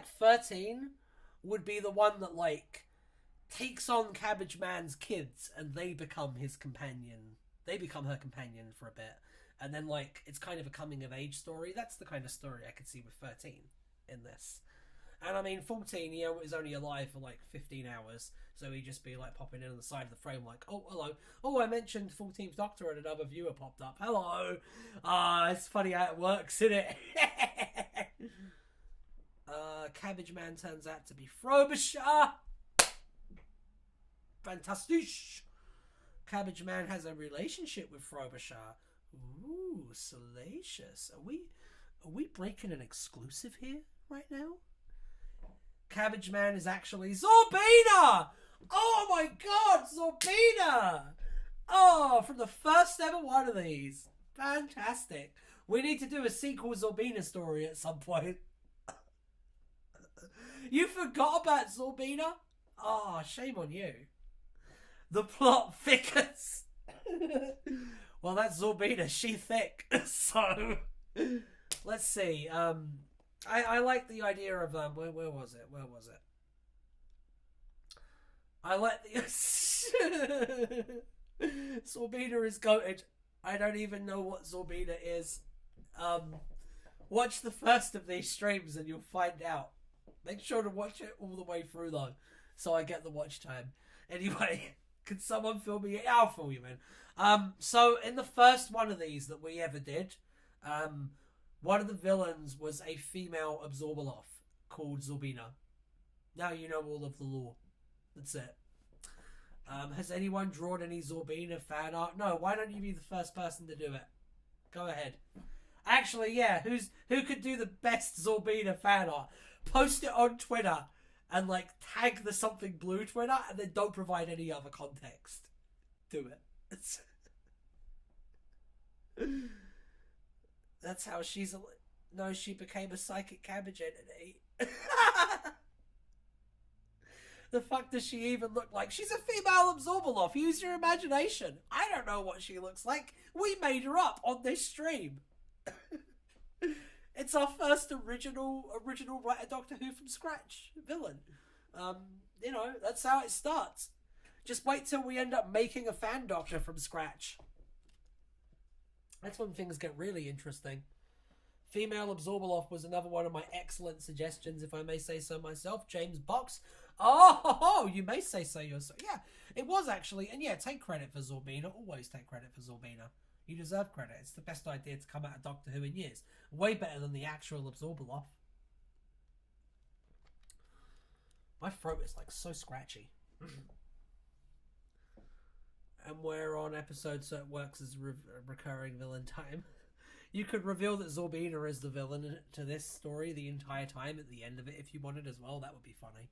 13 would be the one that takes on Cabbage Man's kids and they become his companion. They become her companion for a bit. And then it's kind of a coming of age story. That's the kind of story I could see with 13 in this. And I mean 14, he was only alive for 15 hours. So he'd just be popping in on the side of the frame oh, hello. Oh, I mentioned 14th Doctor and another viewer popped up. Hello. It's funny how it works, isn't it? Cabbage Man turns out to be Frobisher. Fantastic. Cabbage Man has a relationship with Frobisher. Ooh, salacious. Are we breaking an exclusive here right now? Cabbage Man is actually Zorbina! Oh my god, Zorbina! Oh, from the first ever one of these. Fantastic. We need to do a sequel Zorbina story at some point. You forgot about Zorbina? Oh, shame on you. The plot thickens. Well, that's Zorbina. She thick. So, let's see. I like the idea of where was it? Where was it? I like the Zorbina is goated. I don't even know what Zorbina is. Watch the first of these streams and you'll find out. Make sure to watch it all the way through though, so I get the watch time. Anyway, can someone fill me? I'll fill you in. So in the first one of these that we ever did, one of the villains was a female Absorbaloff called Zorbina. Now you know all of the lore. That's it. Has anyone drawn any Zorbina fan art? No, why don't you be the first person to do it? Go ahead. Actually, yeah, who could do the best Zorbina fan art? Post it on Twitter and like tag the something blue Twitter and then don't provide any other context. Do it. That's how she's she became a psychic cabbage entity. The fuck does she even look like? She's a female Absorbaloff. Use your imagination. I don't know what she looks like. We made her up on this stream. It's our first original write a Doctor Who from scratch villain. You know, that's how it starts. Just wait till we end up making a fan Doctor from scratch. That's when things get really interesting. Female Absorbaloff was another one of my excellent suggestions, if I may say so myself. James Box. Oh, you may say so yourself. Yeah, it was actually. And yeah, take credit for Zorbina. Always take credit for Zorbina. You deserve credit. It's the best idea to come out of Doctor Who in years. Way better than the actual Absorbaloff. My throat is like so scratchy. And we're on episode so it works as recurring villain time. You could reveal that Zorbina is the villain to this story the entire time at the end of it if you wanted as well. That would be funny.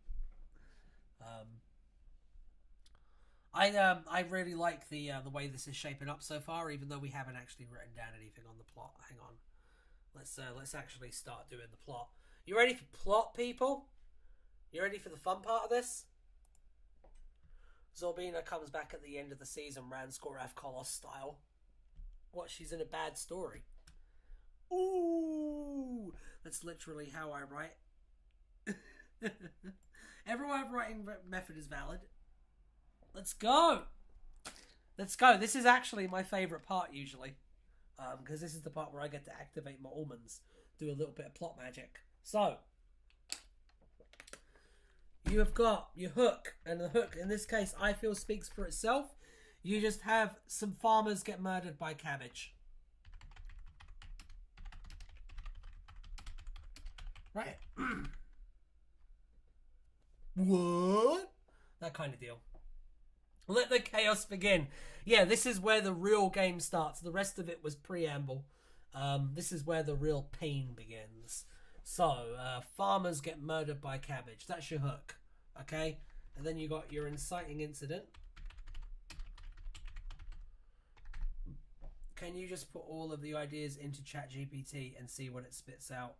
I really like the way this is shaping up so far, even though we haven't actually written down anything on the plot. Hang on, let's actually start doing the plot. You ready for plot, people? You ready for the fun part of this? Zorbina comes back at the end of the season, Ranskorath Kolos style. What? She's in a bad story. Ooh, that's literally how I write. Every writing method is valid. Let's go. Let's go. This is actually my favourite part usually. Because this is the part where I get to activate my almonds. Do a little bit of plot magic. So, you have got your hook. And the hook, in this case, I feel speaks for itself. You just have some farmers get murdered by cabbage. Right. What? That kind of deal. Let the chaos begin. Yeah, this is where the real game starts. The rest of it was preamble. This is where the real pain begins. So, farmers get murdered by cabbage. That's your hook. Okay? And then you got your inciting incident. Can you just put all of the ideas into ChatGPT and see what it spits out?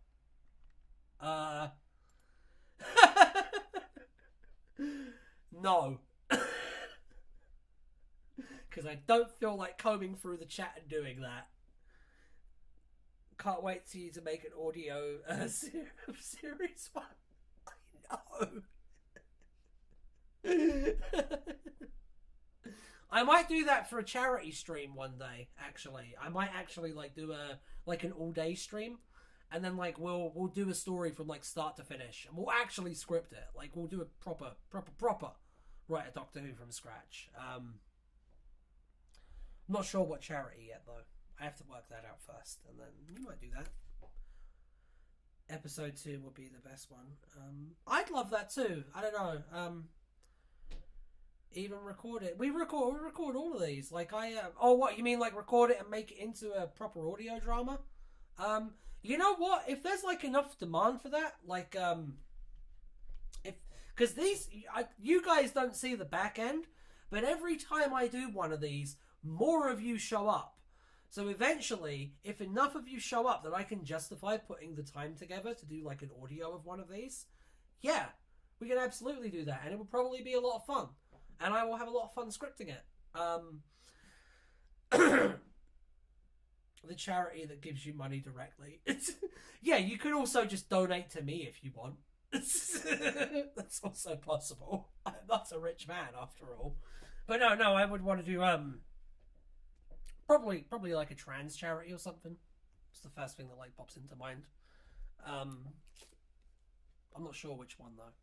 No. Because I don't feel like combing through the chat and doing that. Can't wait for you to make an audio series one. I know. I might do that for a charity stream one day, actually. I might actually like do an all-day stream. And then like we'll do a story from like start to finish. And we'll actually script it. Like we'll do a proper write a Doctor Who from scratch. I'm not sure what charity yet though. I have to work that out first, and then we might do that. Episode 2 would be the best one. I'd love that too. I don't know. Even record it. We record all of these. Like oh, what you mean? Like record it and make it into a proper audio drama? You know what? If there's like enough demand for that, like because you guys don't see the back end, but every time I do one of these, more of you show up. So eventually, if enough of you show up that I can justify putting the time together to do like an audio of one of these, yeah, we can absolutely do that, and it will probably be a lot of fun, and I will have a lot of fun scripting it. The charity that gives you money directly. Yeah, you could also just donate to me if you want. That's also possible. I'm not a rich man after all. But no, I would want to do probably like a trans charity or something. It's the first thing that like pops into mind. I'm not sure which one though.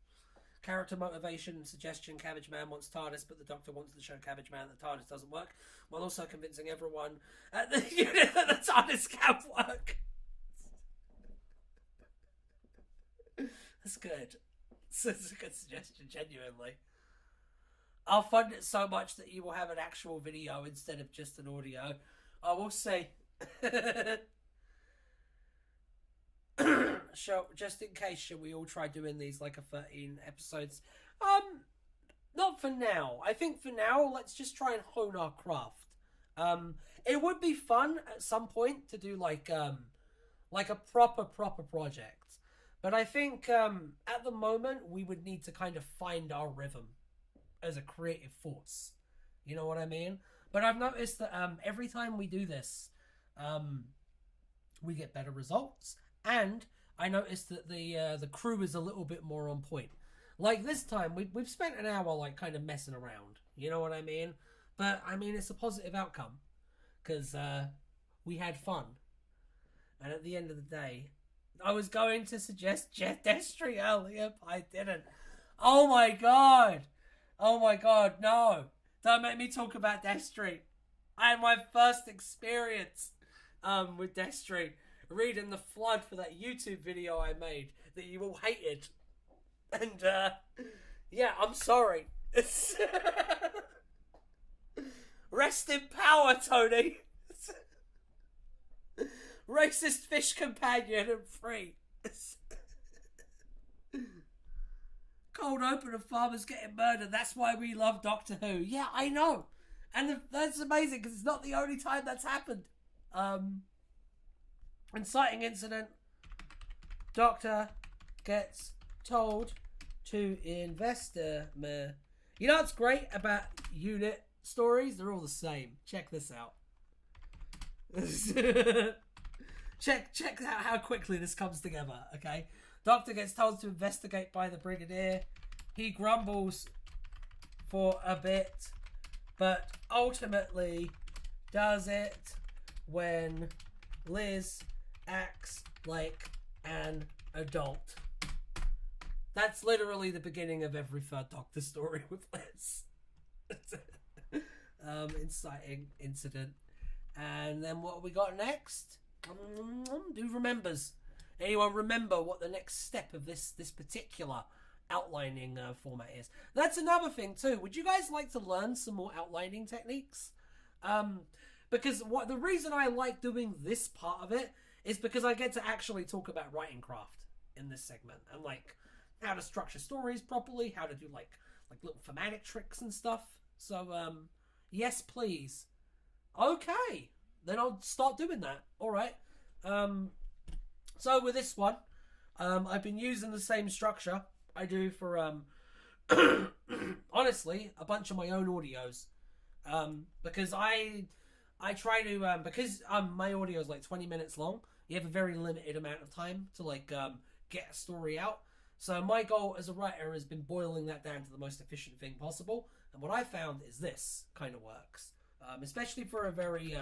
Character motivation and suggestion: Cabbage Man wants TARDIS, but the Doctor wants to show Cabbage Man that TARDIS doesn't work, while also convincing everyone at the unit that the TARDIS can work. That's good. It's a good suggestion, genuinely. I'll fund it so much that you will have an actual video instead of just an audio. I will see. So, just in case, should we all try doing these like a 13 episodes? Not for now. I think for now, let's just try and hone our craft. It would be fun at some point to do like a proper project. But I think at the moment we would need to kind of find our rhythm as a creative force. You know what I mean? But I've noticed that every time we do this, we get better results. And I noticed that the crew is a little bit more on point. Like this time, we've spent an hour like kind of messing around. You know what I mean? But I mean, it's a positive outcome. Because we had fun. And at the end of the day, I was going to suggest Destry earlier, but I didn't. Oh my god! Oh my god, no! Don't make me talk about Destry. I had my first experience with Destry. Reading the flood for that YouTube video I made that you all hated. And, yeah, I'm sorry. Rest in power, Tony! Racist fish companion and free. Cold open of farmers getting murdered. That's why we love Doctor Who. Yeah, I know. And that's amazing because it's not the only time that's happened. Inciting incident. Doctor gets told to investigate. You know what's great about unit stories? They're all the same. Check this out. Check out how quickly this comes together, okay? Doctor gets told to investigate by the Brigadier. He grumbles for a bit, but ultimately does it when Liz acts like an adult. That's literally the beginning of every third Doctor story with Liz. Inciting incident. And then what we got next? Who remembers? Anyone remember what the next step of this particular outlining format is? That's another thing too. Would you guys like to learn some more outlining techniques? Because the reason I like doing this part of it is because I get to actually talk about writing craft in this segment and like how to structure stories properly, how to do like little thematic tricks and stuff. So yes, please. Okay, then I'll start doing that. All right. So with this one, I've been using the same structure I do for honestly a bunch of my own audios, because I try to because my audio is like 20 minutes long. You have a very limited amount of time to like get a story out. So my goal as a writer has been boiling that down to the most efficient thing possible. And what I found is this kind of works, especially for a very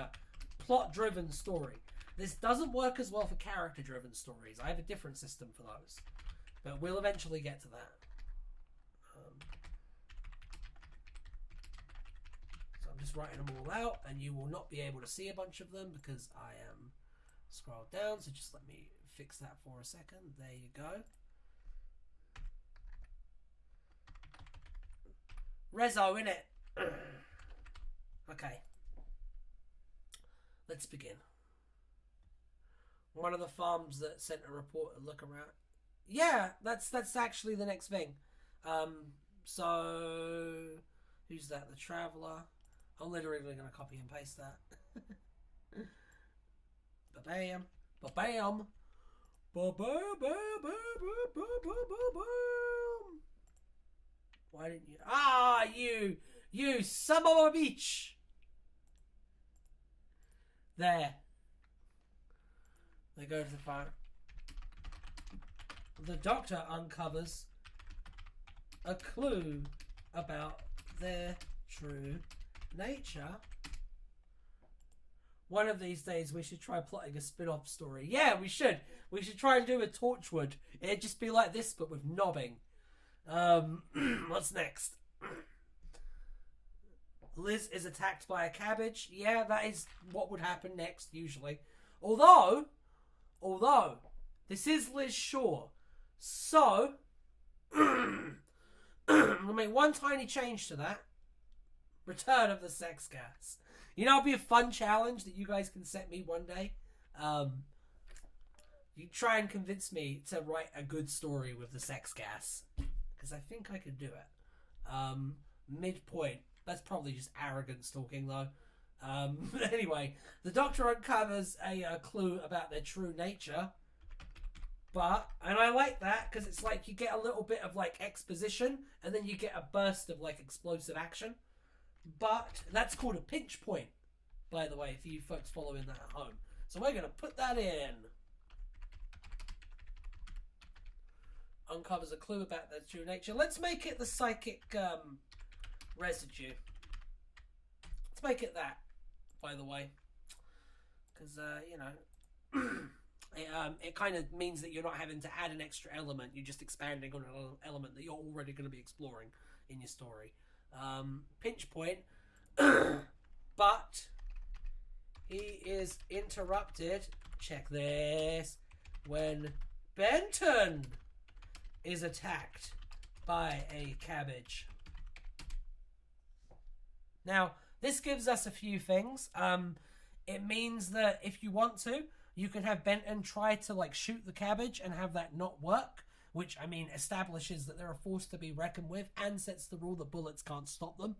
plot-driven story. This doesn't work as well for character-driven stories. I have a different system for those, but we'll eventually get to that. So I'm just writing them all out, and you will not be able to see a bunch of them because I am scrolled down. So just let me fix that for a second. There you go. Rezo, innit? Okay. Let's begin. One of the farms that sent a report to look around. Yeah, that's actually the next thing. So who's that? The Traveller. I'm literally going to copy and paste that. Ba-bam. Ba-bam. Ba-ba-ba-ba-ba-ba-ba-ba-bam. Why didn't you? Ah, you son of a bitch. There. They go to the farm. The Doctor uncovers a clue about their true nature. One of these days we should try plotting a spin-off story. Yeah, we should. We should try and do a Torchwood. It'd just be like this, but with knobbing. What's next? Liz is attacked by a cabbage. Yeah, that is what would happen next, usually. Although, this is Liz Shaw. So, I'll make one tiny change to that. Return of the sex gas. You know, it'll be a fun challenge that you guys can set me one day. You try and convince me to write a good story with the sex gas. Because I think I could do it. Midpoint. That's probably just arrogance talking, though. Anyway, the Doctor uncovers a clue about their true nature. And I like that, because it's like you get a little bit of, like, exposition, and then you get a burst of, like, explosive action. But that's called a pinch point, by the way, for you folks following that at home. So we're going to put that in. Uncovers a clue about their true nature. Let's make it the psychic residue. Let's make it that, by the way. Because, you know, it kind of means that you're not having to add an extra element. You're just expanding on an element that you're already going to be exploring in your story. Pinch point. But he is interrupted. Check this. When Benton is attacked by a cabbage. Now, this gives us a few things. It means that if you want to, you can have Benton try to, like, shoot the cabbage and have that not work, which, I mean, establishes that they're a force to be reckoned with and sets the rule that bullets can't stop them.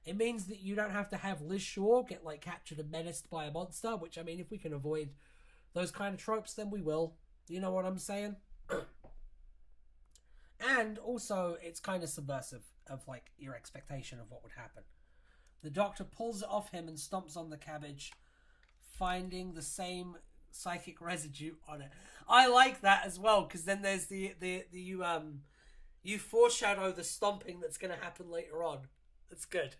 It means that you don't have to have Liz Shaw get, like, captured and menaced by a monster, which, I mean, if we can avoid those kind of tropes, then we will. You know what I'm saying? And also, it's kind of subversive of, like, your expectation of what would happen. The Doctor pulls it off him and stomps on the cabbage, finding the same psychic residue on it. I like that as well, because then there's you foreshadow the stomping that's going to happen later on. It's good.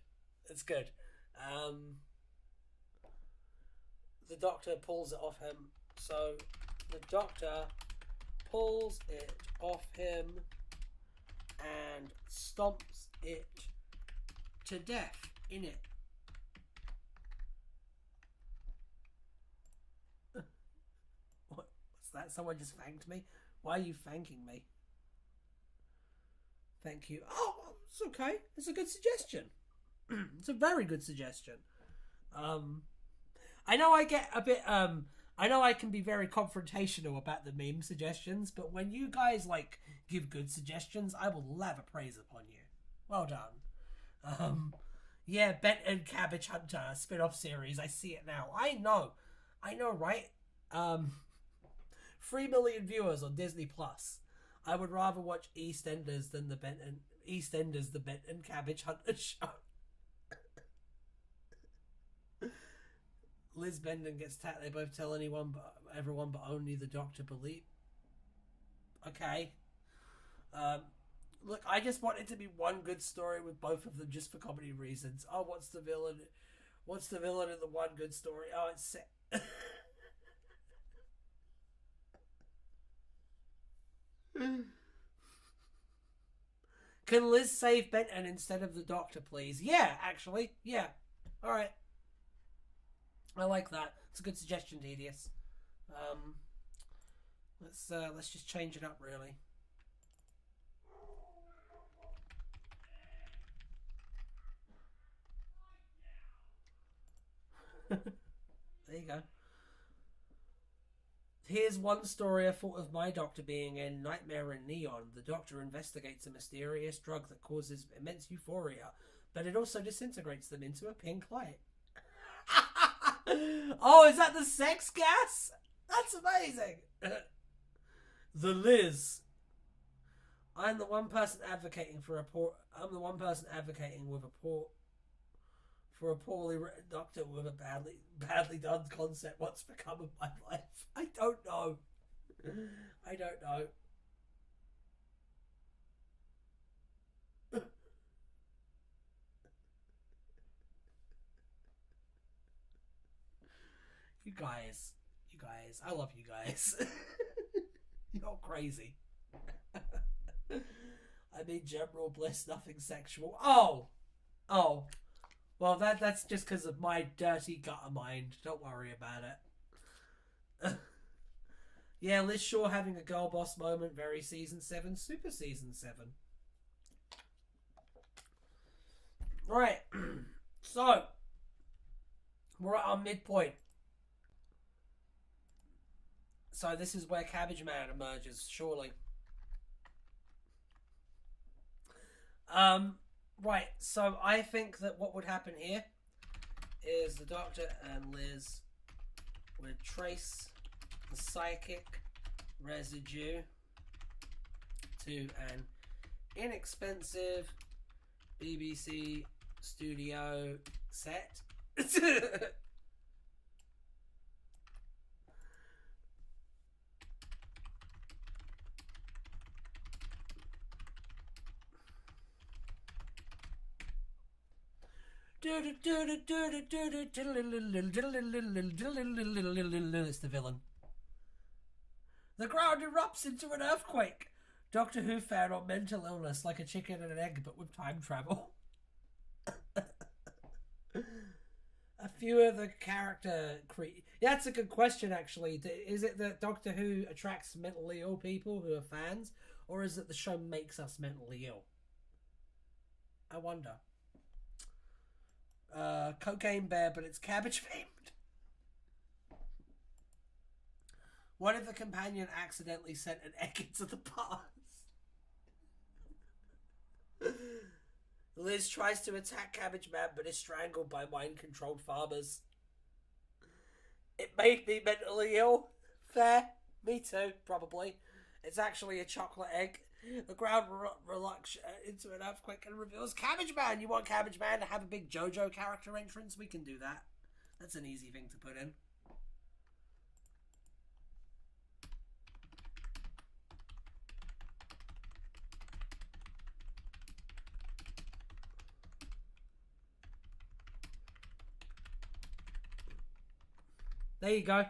It's good. The Doctor pulls it off him. So the Doctor pulls it off him and stomps it to death in it. What's that? Someone just thanked me? Why are you thanking me? Thank you. Oh, it's okay. It's a good suggestion. It's a very good suggestion. I know I get a bit, I know I can be very confrontational about the meme suggestions, but when you guys, like, give good suggestions, I will lavish praise upon you. Well done. Yeah, Benton Cabbage Hunter spin-off series. I see it now. I know, right? 3 million viewers on Disney Plus. I would rather watch EastEnders than the Benton Cabbage Hunter show. Liz Benton gets attacked. They both tell everyone, but only the Doctor believe. Okay. Look, I just want it to be one good story with both of them just for comedy reasons. Oh, what's the villain? What's the villain in the one good story? Oh, it's Can Liz save Benton instead of the Doctor, please? Yeah, actually. Yeah. Alright. I like that. It's a good suggestion, Tedious. Let's just change it up, really. There you go. Here's one story I thought of my doctor being in Nightmare in Neon. The doctor investigates a mysterious drug that causes immense euphoria, but it also disintegrates them into a pink light. Oh, is that the sex gas? That's amazing. The Liz. I'm the one person advocating with a poorly written doctor with a badly done concept. What's become of my life? I don't know. I don't know. You guys, I love you guys. You're crazy. I mean, general bliss, nothing sexual. Oh. Well, that's just because of my dirty gutter mind. Don't worry about it. Yeah, Liz Shaw having a girl boss moment. Very season 7, super season 7. Right. So, we're at our midpoint. So this is where Cabbage Man emerges, surely. Right, so I think that what would happen here is the Doctor and Liz would trace the psychic residue to an inexpensive BBC studio set. It's the villain. The ground erupts into an earthquake. Doctor Who fan on mental illness like a chicken and an egg, but with time travel. A few of the character yeah, that's a good question, actually. Is it that Doctor Who attracts mentally ill people who are fans, or is it the show makes us mentally ill? I wonder. Cocaine Bear, but it's cabbage themed. What if the companion accidentally sent an egg into the past? Liz tries to attack Cabbage Man, but is strangled by mind-controlled farmers. It made me mentally ill. Fair. Me too, probably. It's actually a chocolate egg. The ground relucts into an earthquake and reveals Cabbage Man. You want Cabbage Man to have a big JoJo character entrance? We can do that. That's an easy thing to put in. There you go.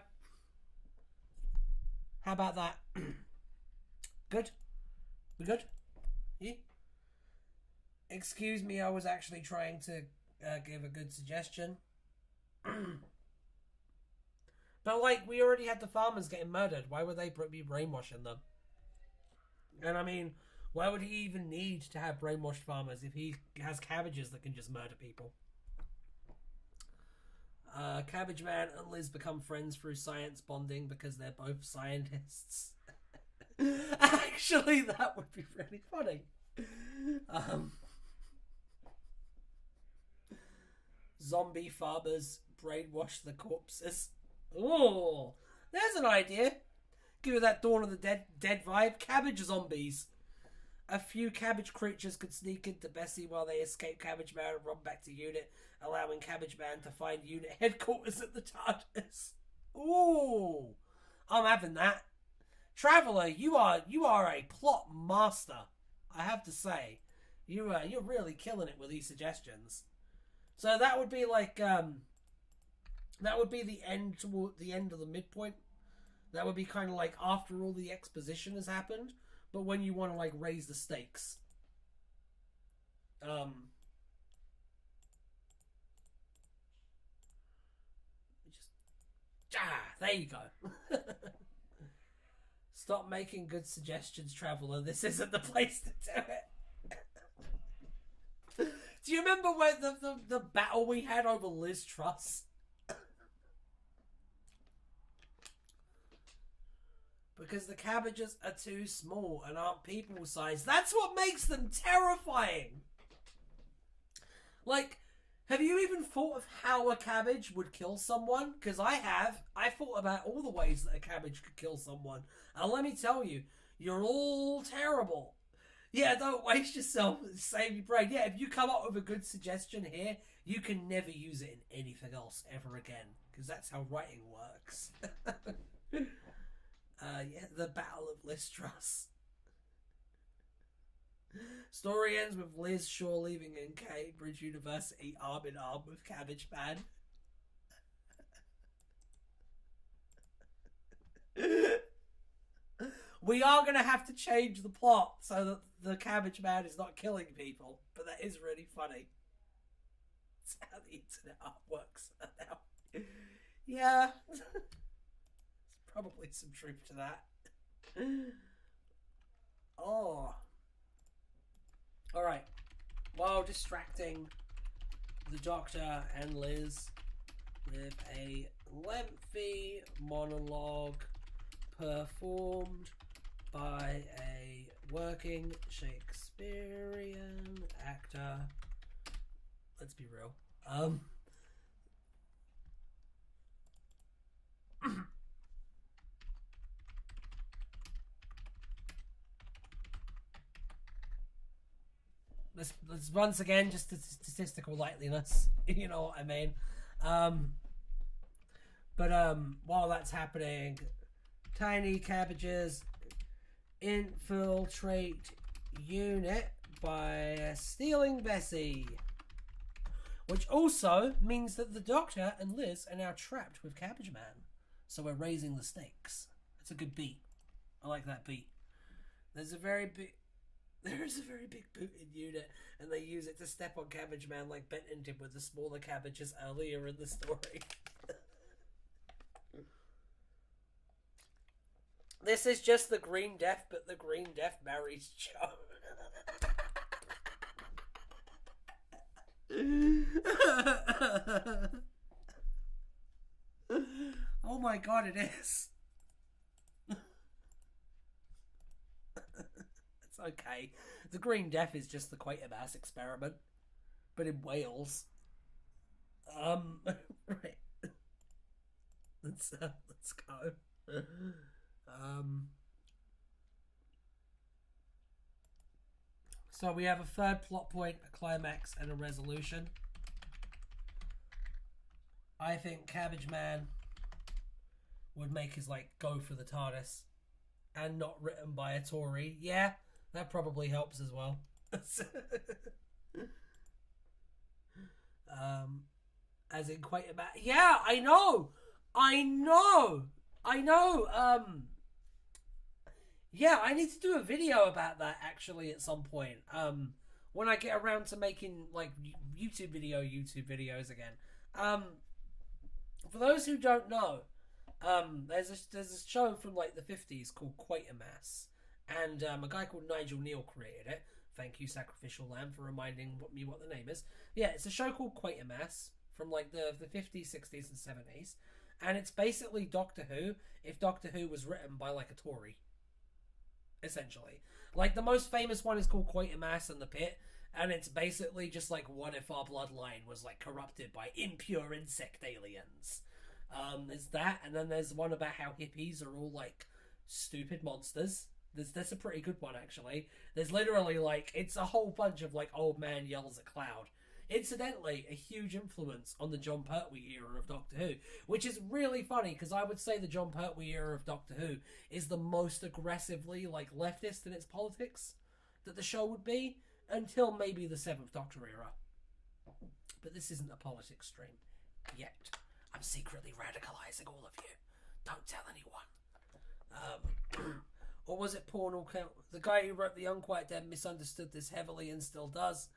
How about that? Good? We good? Yeah? Excuse me, I was actually trying to give a good suggestion. But, like, we already had the farmers getting murdered. Why would they be brainwashing them? And, I mean, why would he even need to have brainwashed farmers if he has cabbages that can just murder people? Cabbage Man and Liz become friends through science bonding because they're both scientists. Actually, that would be really funny. Zombie farmers brainwash the corpses. Oh, there's an idea. Give it that Dawn of the Dead vibe. Cabbage zombies. A few cabbage creatures could sneak into Bessie while they escape Cabbage Man and run back to unit, allowing Cabbage Man to find unit headquarters at the TARDIS. Ooh, I'm having that. Traveller, you are a plot master. I have to say, you're really killing it with these suggestions. So that would be like that would be the end toward the end of the midpoint. That would be kind of like after all the exposition has happened, but when you want to like raise the stakes. There you go. Stop making good suggestions, Traveller. This isn't the place to do it. Do you remember when the battle we had over Liz Truss? Because the cabbages are too small and aren't people sized. That's what makes them terrifying. Like, have you even thought of how a cabbage would kill someone? Because I have. I thought about all the ways that a cabbage could kill someone. And let me tell you, you're all terrible. Yeah, don't waste yourself. Save your brain. Yeah, if you come up with a good suggestion here, you can never use it in anything else ever again. Because that's how writing works. Yeah, the Battle of Liz Truss. Story ends with Liz Shaw leaving in Cambridge University arm in arm with Cabbage Man. We are going to have to change the plot so that the Cabbage Man is not killing people, but that is really funny. That's how the internet art works now. Yeah. There's probably some truth to that. Oh. Alright. While distracting the Doctor and Liz with a lengthy monologue performed by a working Shakespearean actor. Let's be real. Let's once again just statistical likeliness. You know what I mean? But while that's happening, tiny cabbages infiltrate unit by stealing Bessie, which also means that the Doctor and Liz are now trapped with Cabbage Man. So we're raising the stakes. It's a good beat. I like that beat. There is a very big boot in unit, and they use it to step on Cabbage Man like Benton did with the smaller cabbages earlier in the story. This is just the Green Death, but the Green Death marries Joe. Oh my god, it is. It's okay. The Green Death is just the Quatermass experiment, but in Wales. Right. Let's go. So we have a third plot point, a climax, and a resolution. I think Cabbage Man would make his go for the TARDIS, and not written by a Tory. Yeah, that probably helps as well. As in quite a bad. Yeah, I know. Yeah, I need to do a video about that actually at some point. When I get around to making YouTube videos again. For those who don't know, there's a show from the 50s called Quatermass, and a guy called Nigel Neal created it. Thank you, Sacrificial Lamb, for reminding me what the name is. Yeah, it's a show called Quatermass from the 50s, 60s, and 70s, and it's basically Doctor Who if Doctor Who was written by a Tory, essentially. The most famous one is called Quatermass and the Pit, and it's basically just what if our bloodline was corrupted by impure insect aliens. There's that, and then there's one about how hippies are all stupid monsters. That's a pretty good one actually. There's literally it's a whole bunch of old man yells at cloud. Incidentally, a huge influence on the Jon Pertwee era of Doctor Who, which is really funny because I would say the Jon Pertwee era of Doctor Who is the most aggressively leftist in its politics that the show would be, until maybe the Seventh Doctor era. But this isn't a politics stream yet. I'm secretly radicalizing all of you. Don't tell anyone. Or was it Pornell? The guy who wrote The Unquiet Dead misunderstood this heavily and still does.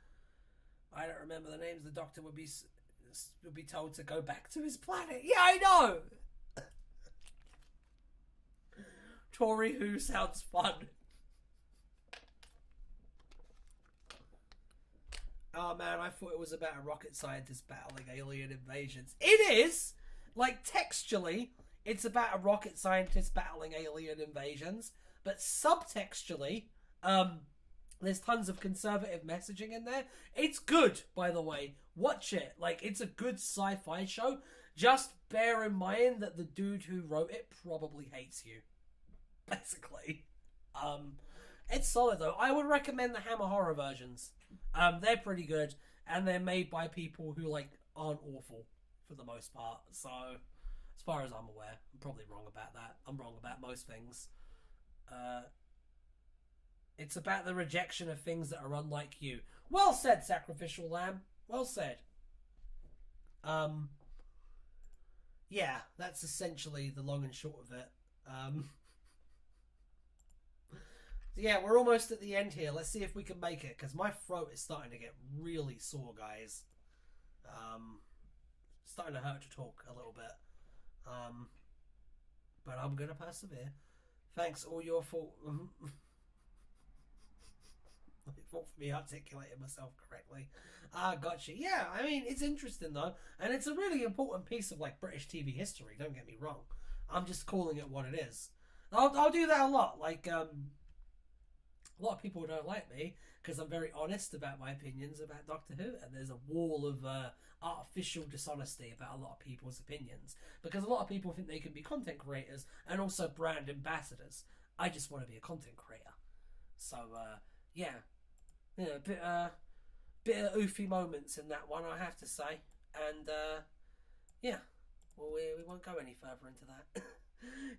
I don't remember the names. The Doctor would be told to go back to his planet. Yeah, I know. Tory Who sounds fun. Oh man, I thought it was about a rocket scientist battling alien invasions. It is! Like, textually, it's about a rocket scientist battling alien invasions. But subtextually, there's tons of conservative messaging in there. It's good, by the way. Watch it. Like, it's a good sci-fi show. Just bear in mind that the dude who wrote it probably hates you. Basically. It's solid, though. I would recommend the Hammer Horror versions. They're pretty good, and they're made by people who, like, aren't awful, for the most part. So, as far as I'm aware, I'm probably wrong about that. I'm wrong about most things. It's about the rejection of things that are unlike you. Well said, Sacrificial Lamb. Well said. Yeah, that's essentially the long and short of it. Yeah, we're almost at the end here. Let's see if we can make it, because my throat is starting to get really sore, guys. Starting to hurt to talk a little bit. But I'm going to persevere. Thanks, all your fault. Fault for me articulating myself correctly. Gotcha. Yeah, I mean, it's interesting, though. And it's a really important piece of, like, British TV history, don't get me wrong. I'm just calling it what it is. I'll do that a lot. Like, a lot of people don't like me because I'm very honest about my opinions about Doctor Who, and there's a wall of artificial dishonesty about a lot of people's opinions, because a lot of people think they can be content creators and also brand ambassadors. I just want to be a content creator. So, yeah, a bit of oofy moments in that one, I have to say. And, yeah, well, we won't go any further into that.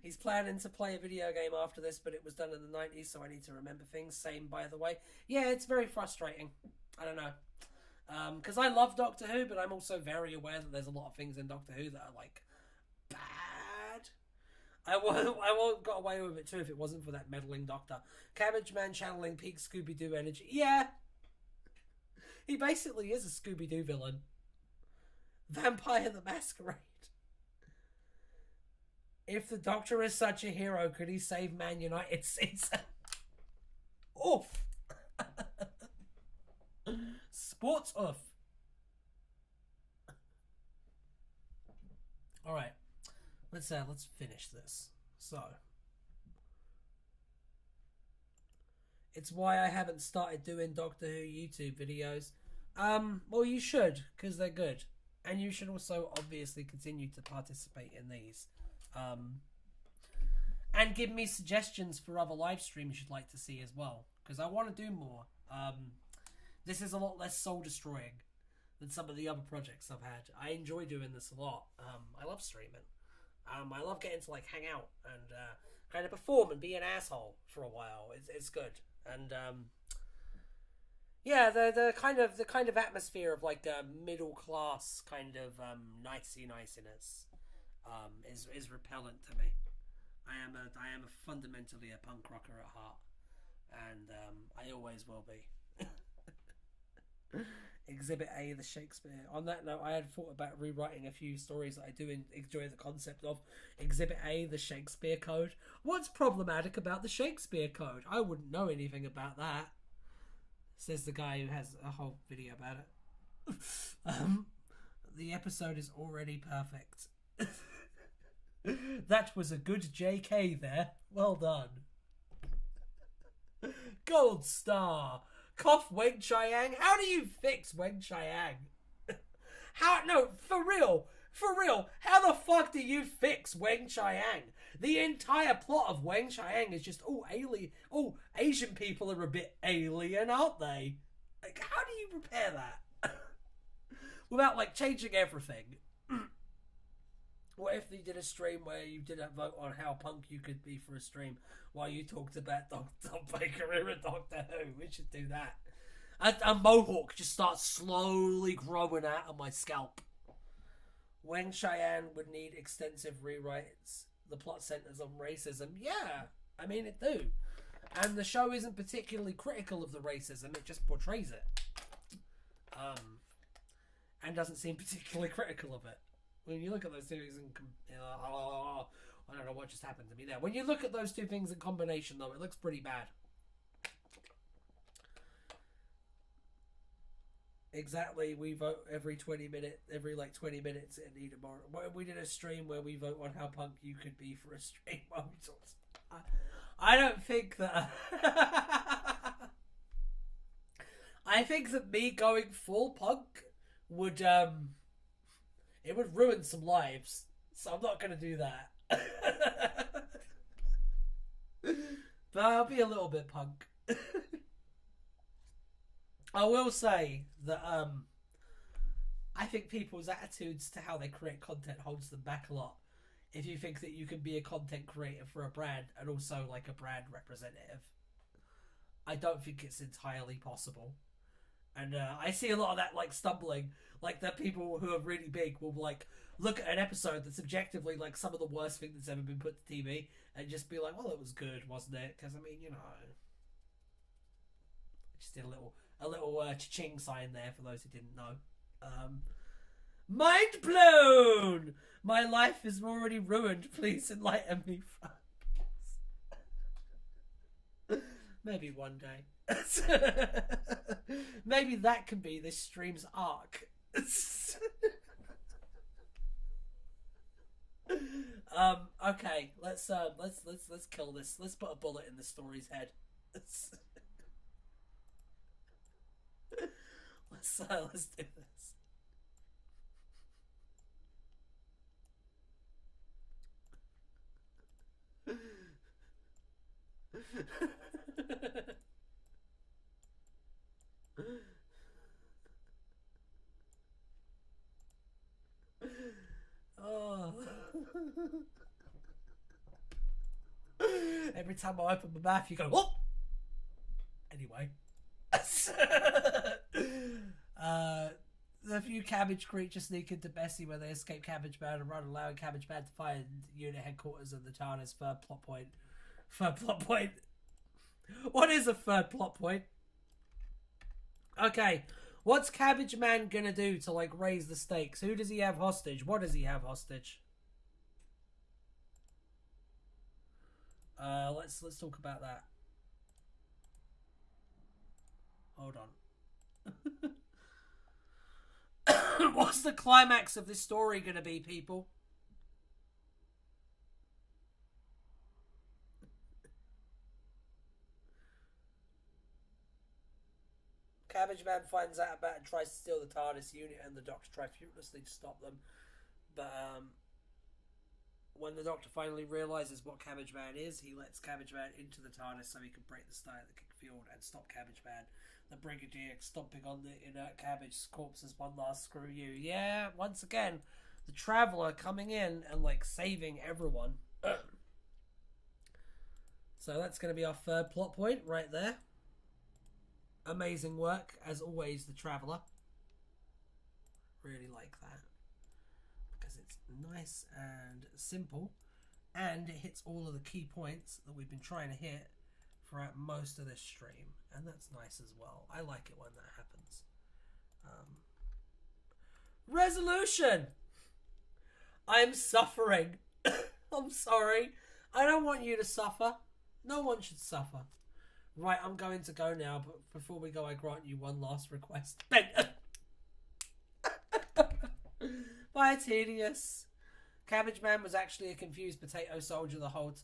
He's planning to play a video game after this, but it was done in the 90s, so I need to remember things. Same, by the way. Yeah, it's very frustrating. I don't know. Because I love Doctor Who, but I'm also very aware that there's a lot of things in Doctor Who that are, like, bad. I won't got away with it, too, if it wasn't for that meddling doctor. Cabbage Man channeling peak Scooby-Doo energy. Yeah. He basically is a Scooby-Doo villain. Vampire the Masquerade. If the Doctor is such a hero, could he save Man United season? Oof. Sports oof. Alright. Let's finish this. So. It's why I haven't started doing Doctor Who YouTube videos. Well, you should, because they're good. And you should also obviously continue to participate in these. And give me suggestions for other live streams you'd like to see as well, because I want to do more. This is a lot less soul destroying than some of the other projects I've had. I enjoy doing this a lot. I love streaming. I love getting to like hang out and kind of perform and be an asshole for a while. It's good. And yeah, the kind of atmosphere of like middle class kind of niciness is repellent to me. I am fundamentally a punk rocker at heart, and I always will be. Exhibit A, the Shakespeare. On that note, I had thought about rewriting a few stories that I do enjoy the concept of. Exhibit A, the Shakespeare Code. What's problematic about the Shakespeare Code? I wouldn't know anything about that. Says the guy who has a whole video about it. The episode is already perfect. That was a good JK there. Well done. Gold star. Cough Weng Chiang. How do you fix Weng Chiang? No, for real. How the fuck do you fix Weng Chiang? The entire plot of Weng Chiang is just, Asian people are a bit alien, aren't they? Like, how do you repair that? Without, like, changing everything. What if you did a stream where you did a vote on how punk you could be for a stream while you talked about Tom Baker and Doctor Who? We should do that. A mohawk just starts slowly growing out of my scalp. Weng Chiang would need extensive rewrites. The plot centers on racism. Yeah, I mean it do. And the show isn't particularly critical of the racism, it just portrays it. And doesn't seem particularly critical of it. When you look at those series and I don't know what just happened to me there. When you look at those two things in combination, though, it looks pretty bad. Exactly, we vote every 20 minutes, every like 20 minutes in Need Tomorrow. We did a stream where we vote on how punk you could be for a stream. I don't think that. I think that me going full punk would it would ruin some lives. So I'm not gonna do that. But I'll be a little bit punk. I will say that I think people's attitudes to how they create content holds them back a lot. If you think that you can be a content creator for a brand and also like a brand representative, I don't think it's entirely possible. And I see a lot of that like stumbling, like that people who are really big will like look at an episode that's objectively like some of the worst thing that's ever been put to TV and just be like, well, it was good, wasn't it? Because I mean, you know, I just did a little cha-ching sign there for those who didn't know. Mind blown! My life is already ruined. Please enlighten me. Maybe one day. Maybe that can be this stream's arc. Okay, let's kill this. Let's put a bullet in the story's head. Let's do this. Oh. Every time I open my mouth, you go, oh! Anyway. The few cabbage creatures sneak into Bessie where they escape Cabbage Man and run, allowing Cabbage Man to find unit headquarters of the TARDIS. Third plot point. What is a third plot point? Okay, what's Cabbage Man gonna do to like raise the stakes? Who does he have hostage? What does he have hostage? Let's talk about that. Hold on. What's the climax of this story gonna be, people? Cabbage Man finds out about it and tries to steal the TARDIS unit, and the Doctor tries fruitlessly to stop them. But when the Doctor finally realizes what Cabbage Man is, he lets Cabbage Man into the TARDIS so he can break the Static field and stop Cabbage Man. The Brigadier stomping on the inert Cabbage corpse as one last screw you. Yeah, once again, the Traveller coming in and like saving everyone. So that's going to be our third plot point right there. Amazing work, as always, the Traveller. Really like that. Because it's nice and simple. And it hits all of the key points that we've been trying to hit throughout most of this stream. And that's nice as well. I like it when that happens. Resolution! I'm suffering. I'm sorry. I don't want you to suffer. No one should suffer. Right, I'm going to go now, but before we go, I grant you one last request. Bye, Tedious. Cabbage Man was actually a confused potato soldier the whole time.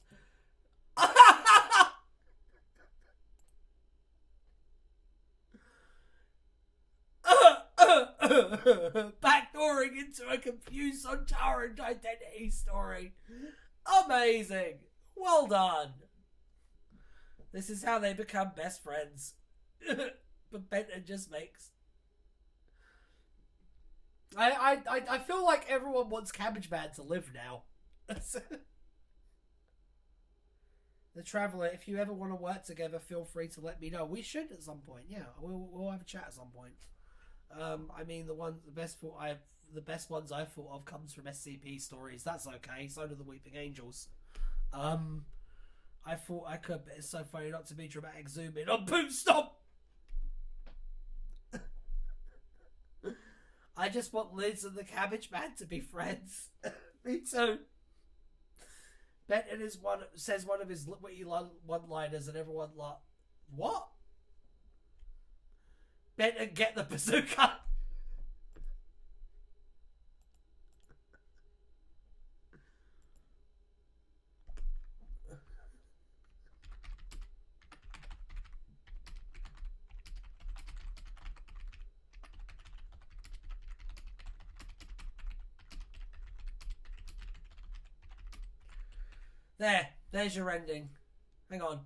Backdooring into a confused Sontaran identity story. Amazing. Well done. This is how they become best friends. But Benton just makes... I feel like everyone wants Cabbage Man to live now. The Traveller, if you ever want to work together, feel free to let me know. We should at some point, yeah. We'll have a chat at some point. I mean, the best ones I've thought of comes from SCP stories. That's okay. So do the Weeping Angels. I thought I could, but it's so funny not to be dramatic. Zoom in on Boom Stop. I just want Liz and the Cabbage Man to be friends. Me too. Benton says one of his witty one-liners, and everyone what? Benton, get the bazooka. There's your ending. Hang on.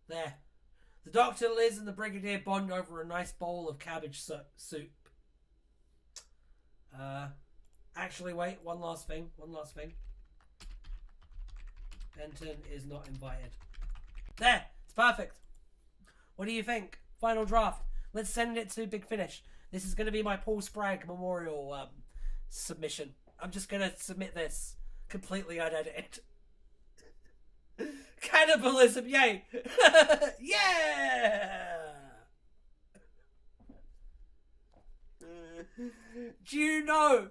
There. The Doctor, Liz, and the Brigadier bond over a nice bowl of cabbage soup. Actually, wait. One last thing. Benton is not invited. There. It's perfect. What do you think? Final draft. Let's send it to Big Finish. This is going to be my Paul Spragg memorial submission. I'm just going to submit this completely unedited. Cannibalism, yay! Yeah! Do you know?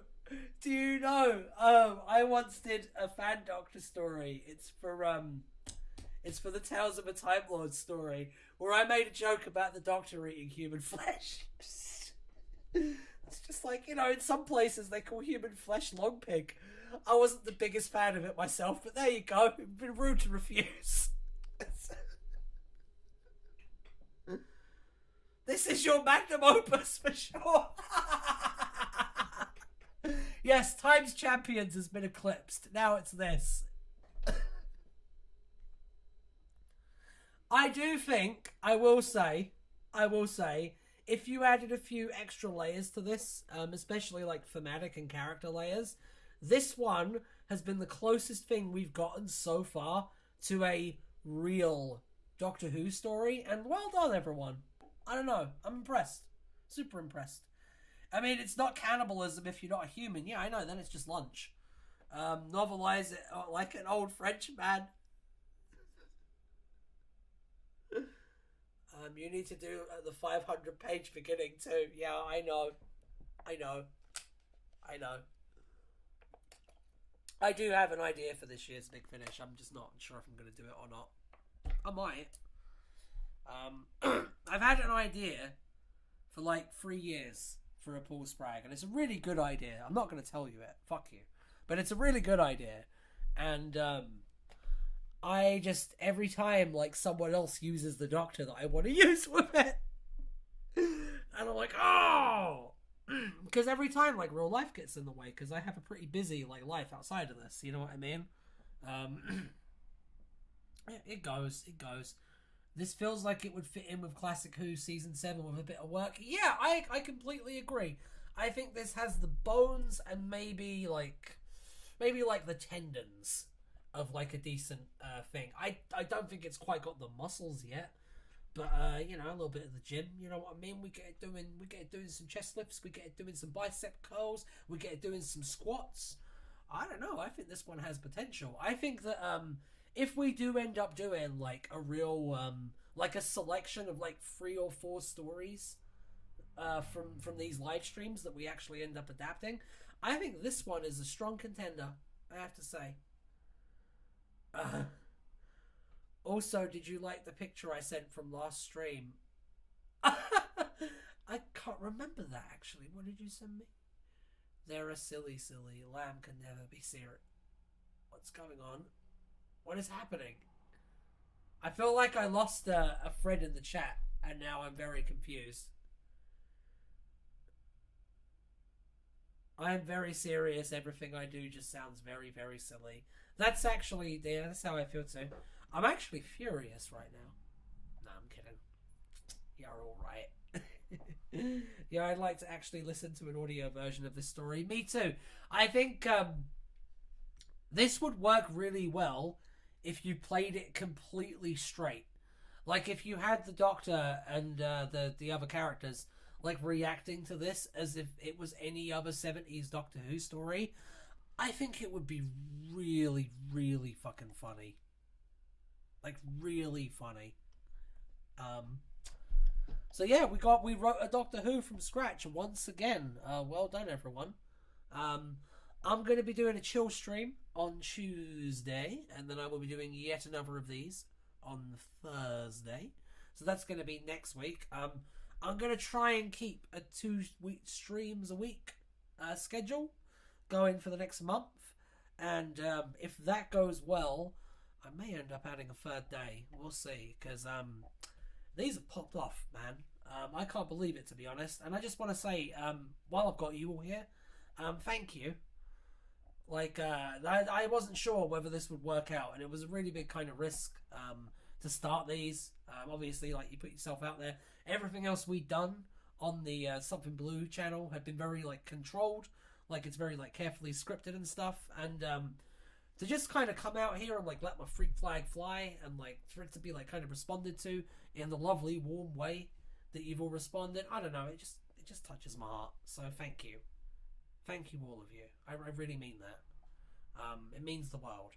I once did a fan Doctor story. It's for the Tales of a Time Lord story, where I made a joke about the Doctor eating human flesh. It's just like, in some places they call human flesh long pig. I wasn't the biggest fan of it myself, but there you go. It'd been rude to refuse. This is your magnum opus for sure. Yes, Times Champions has been eclipsed. Now it's this. I do think, I will say, if you added a few extra layers to this, especially like thematic and character layers, this one has been the closest thing we've gotten so far to a real Doctor Who story, and well done, everyone. I don't know. I'm impressed. Super impressed. I mean, it's not cannibalism if you're not a human. Yeah, I know. Then it's just lunch. Novelize it like an old French man. You need to do the 500-page beginning too. Yeah, I know. I do have an idea for this year's Big Finish. I'm just not sure if I'm going to do it or not. I might. I've had an idea for like 3 years for a Paul Spragg, and it's a really good idea. I'm not going to tell you it. Fuck you. But it's a really good idea. And I just, every time like someone else uses the Doctor that I want to use with it, and I'm like, oh! Because every time like real life gets in the way, because I have a pretty busy like life outside of this, you know what I mean? It goes. This feels like it would fit in with Classic Who Season 7 with a bit of work. Yeah, I completely agree. I think this has the bones and maybe like the tendons of like a decent thing. I don't think it's quite got the muscles yet. But a little bit of the gym, you know what I mean? We get it doing some chest lifts, we get it doing some bicep curls, we get it doing some squats. I don't know, I think this one has potential. I think that if we do end up doing like a real like a selection of like 3 or 4 stories from these live streams that we actually end up adapting, I think this one is a strong contender, I have to say. Also, did you like the picture I sent from last stream? I can't remember that, actually. What did you send me? They're a silly. Lamb can never be serious. What's going on? What is happening? I feel like I lost a thread in the chat, and now I'm very confused. I am very serious. Everything I do just sounds very, very silly. That's actually, yeah, that's how I feel too. I'm actually furious right now. No, I'm kidding. You're alright. Yeah, I'd like to actually listen to an audio version of this story. Me too. I think this would work really well if you played it completely straight. Like if you had the Doctor and the other characters like reacting to this as if it was any other 70s Doctor Who story. I think it would be really, really fucking funny. Like really funny. So yeah, we wrote a Doctor Who from scratch once again. Well done, everyone. I'm going to be doing a chill stream on Tuesday, and then I will be doing yet another of these on Thursday. So that's going to be next week. I'm going to try and keep a 2-week streams a week schedule going for the next month. And if that goes well, I may end up adding a third day. We'll see, because these have popped off, man. I can't believe it, to be honest. And I just want to say, while I've got you all here, thank you. Like, I wasn't sure whether this would work out, and it was a really big kind of risk to start these. Obviously, like, you put yourself out there. Everything else we'd done on the Something Blue channel had been very, like, controlled. Like, it's very, like, carefully scripted and stuff. And to just kind of come out here and, like, let my freak flag fly, and, like, for it to be, like, kind of responded to in the lovely, warm way that you've all responded, I don't know, it just touches my heart. So thank you. Thank you, all of you. I really mean that. It means the world.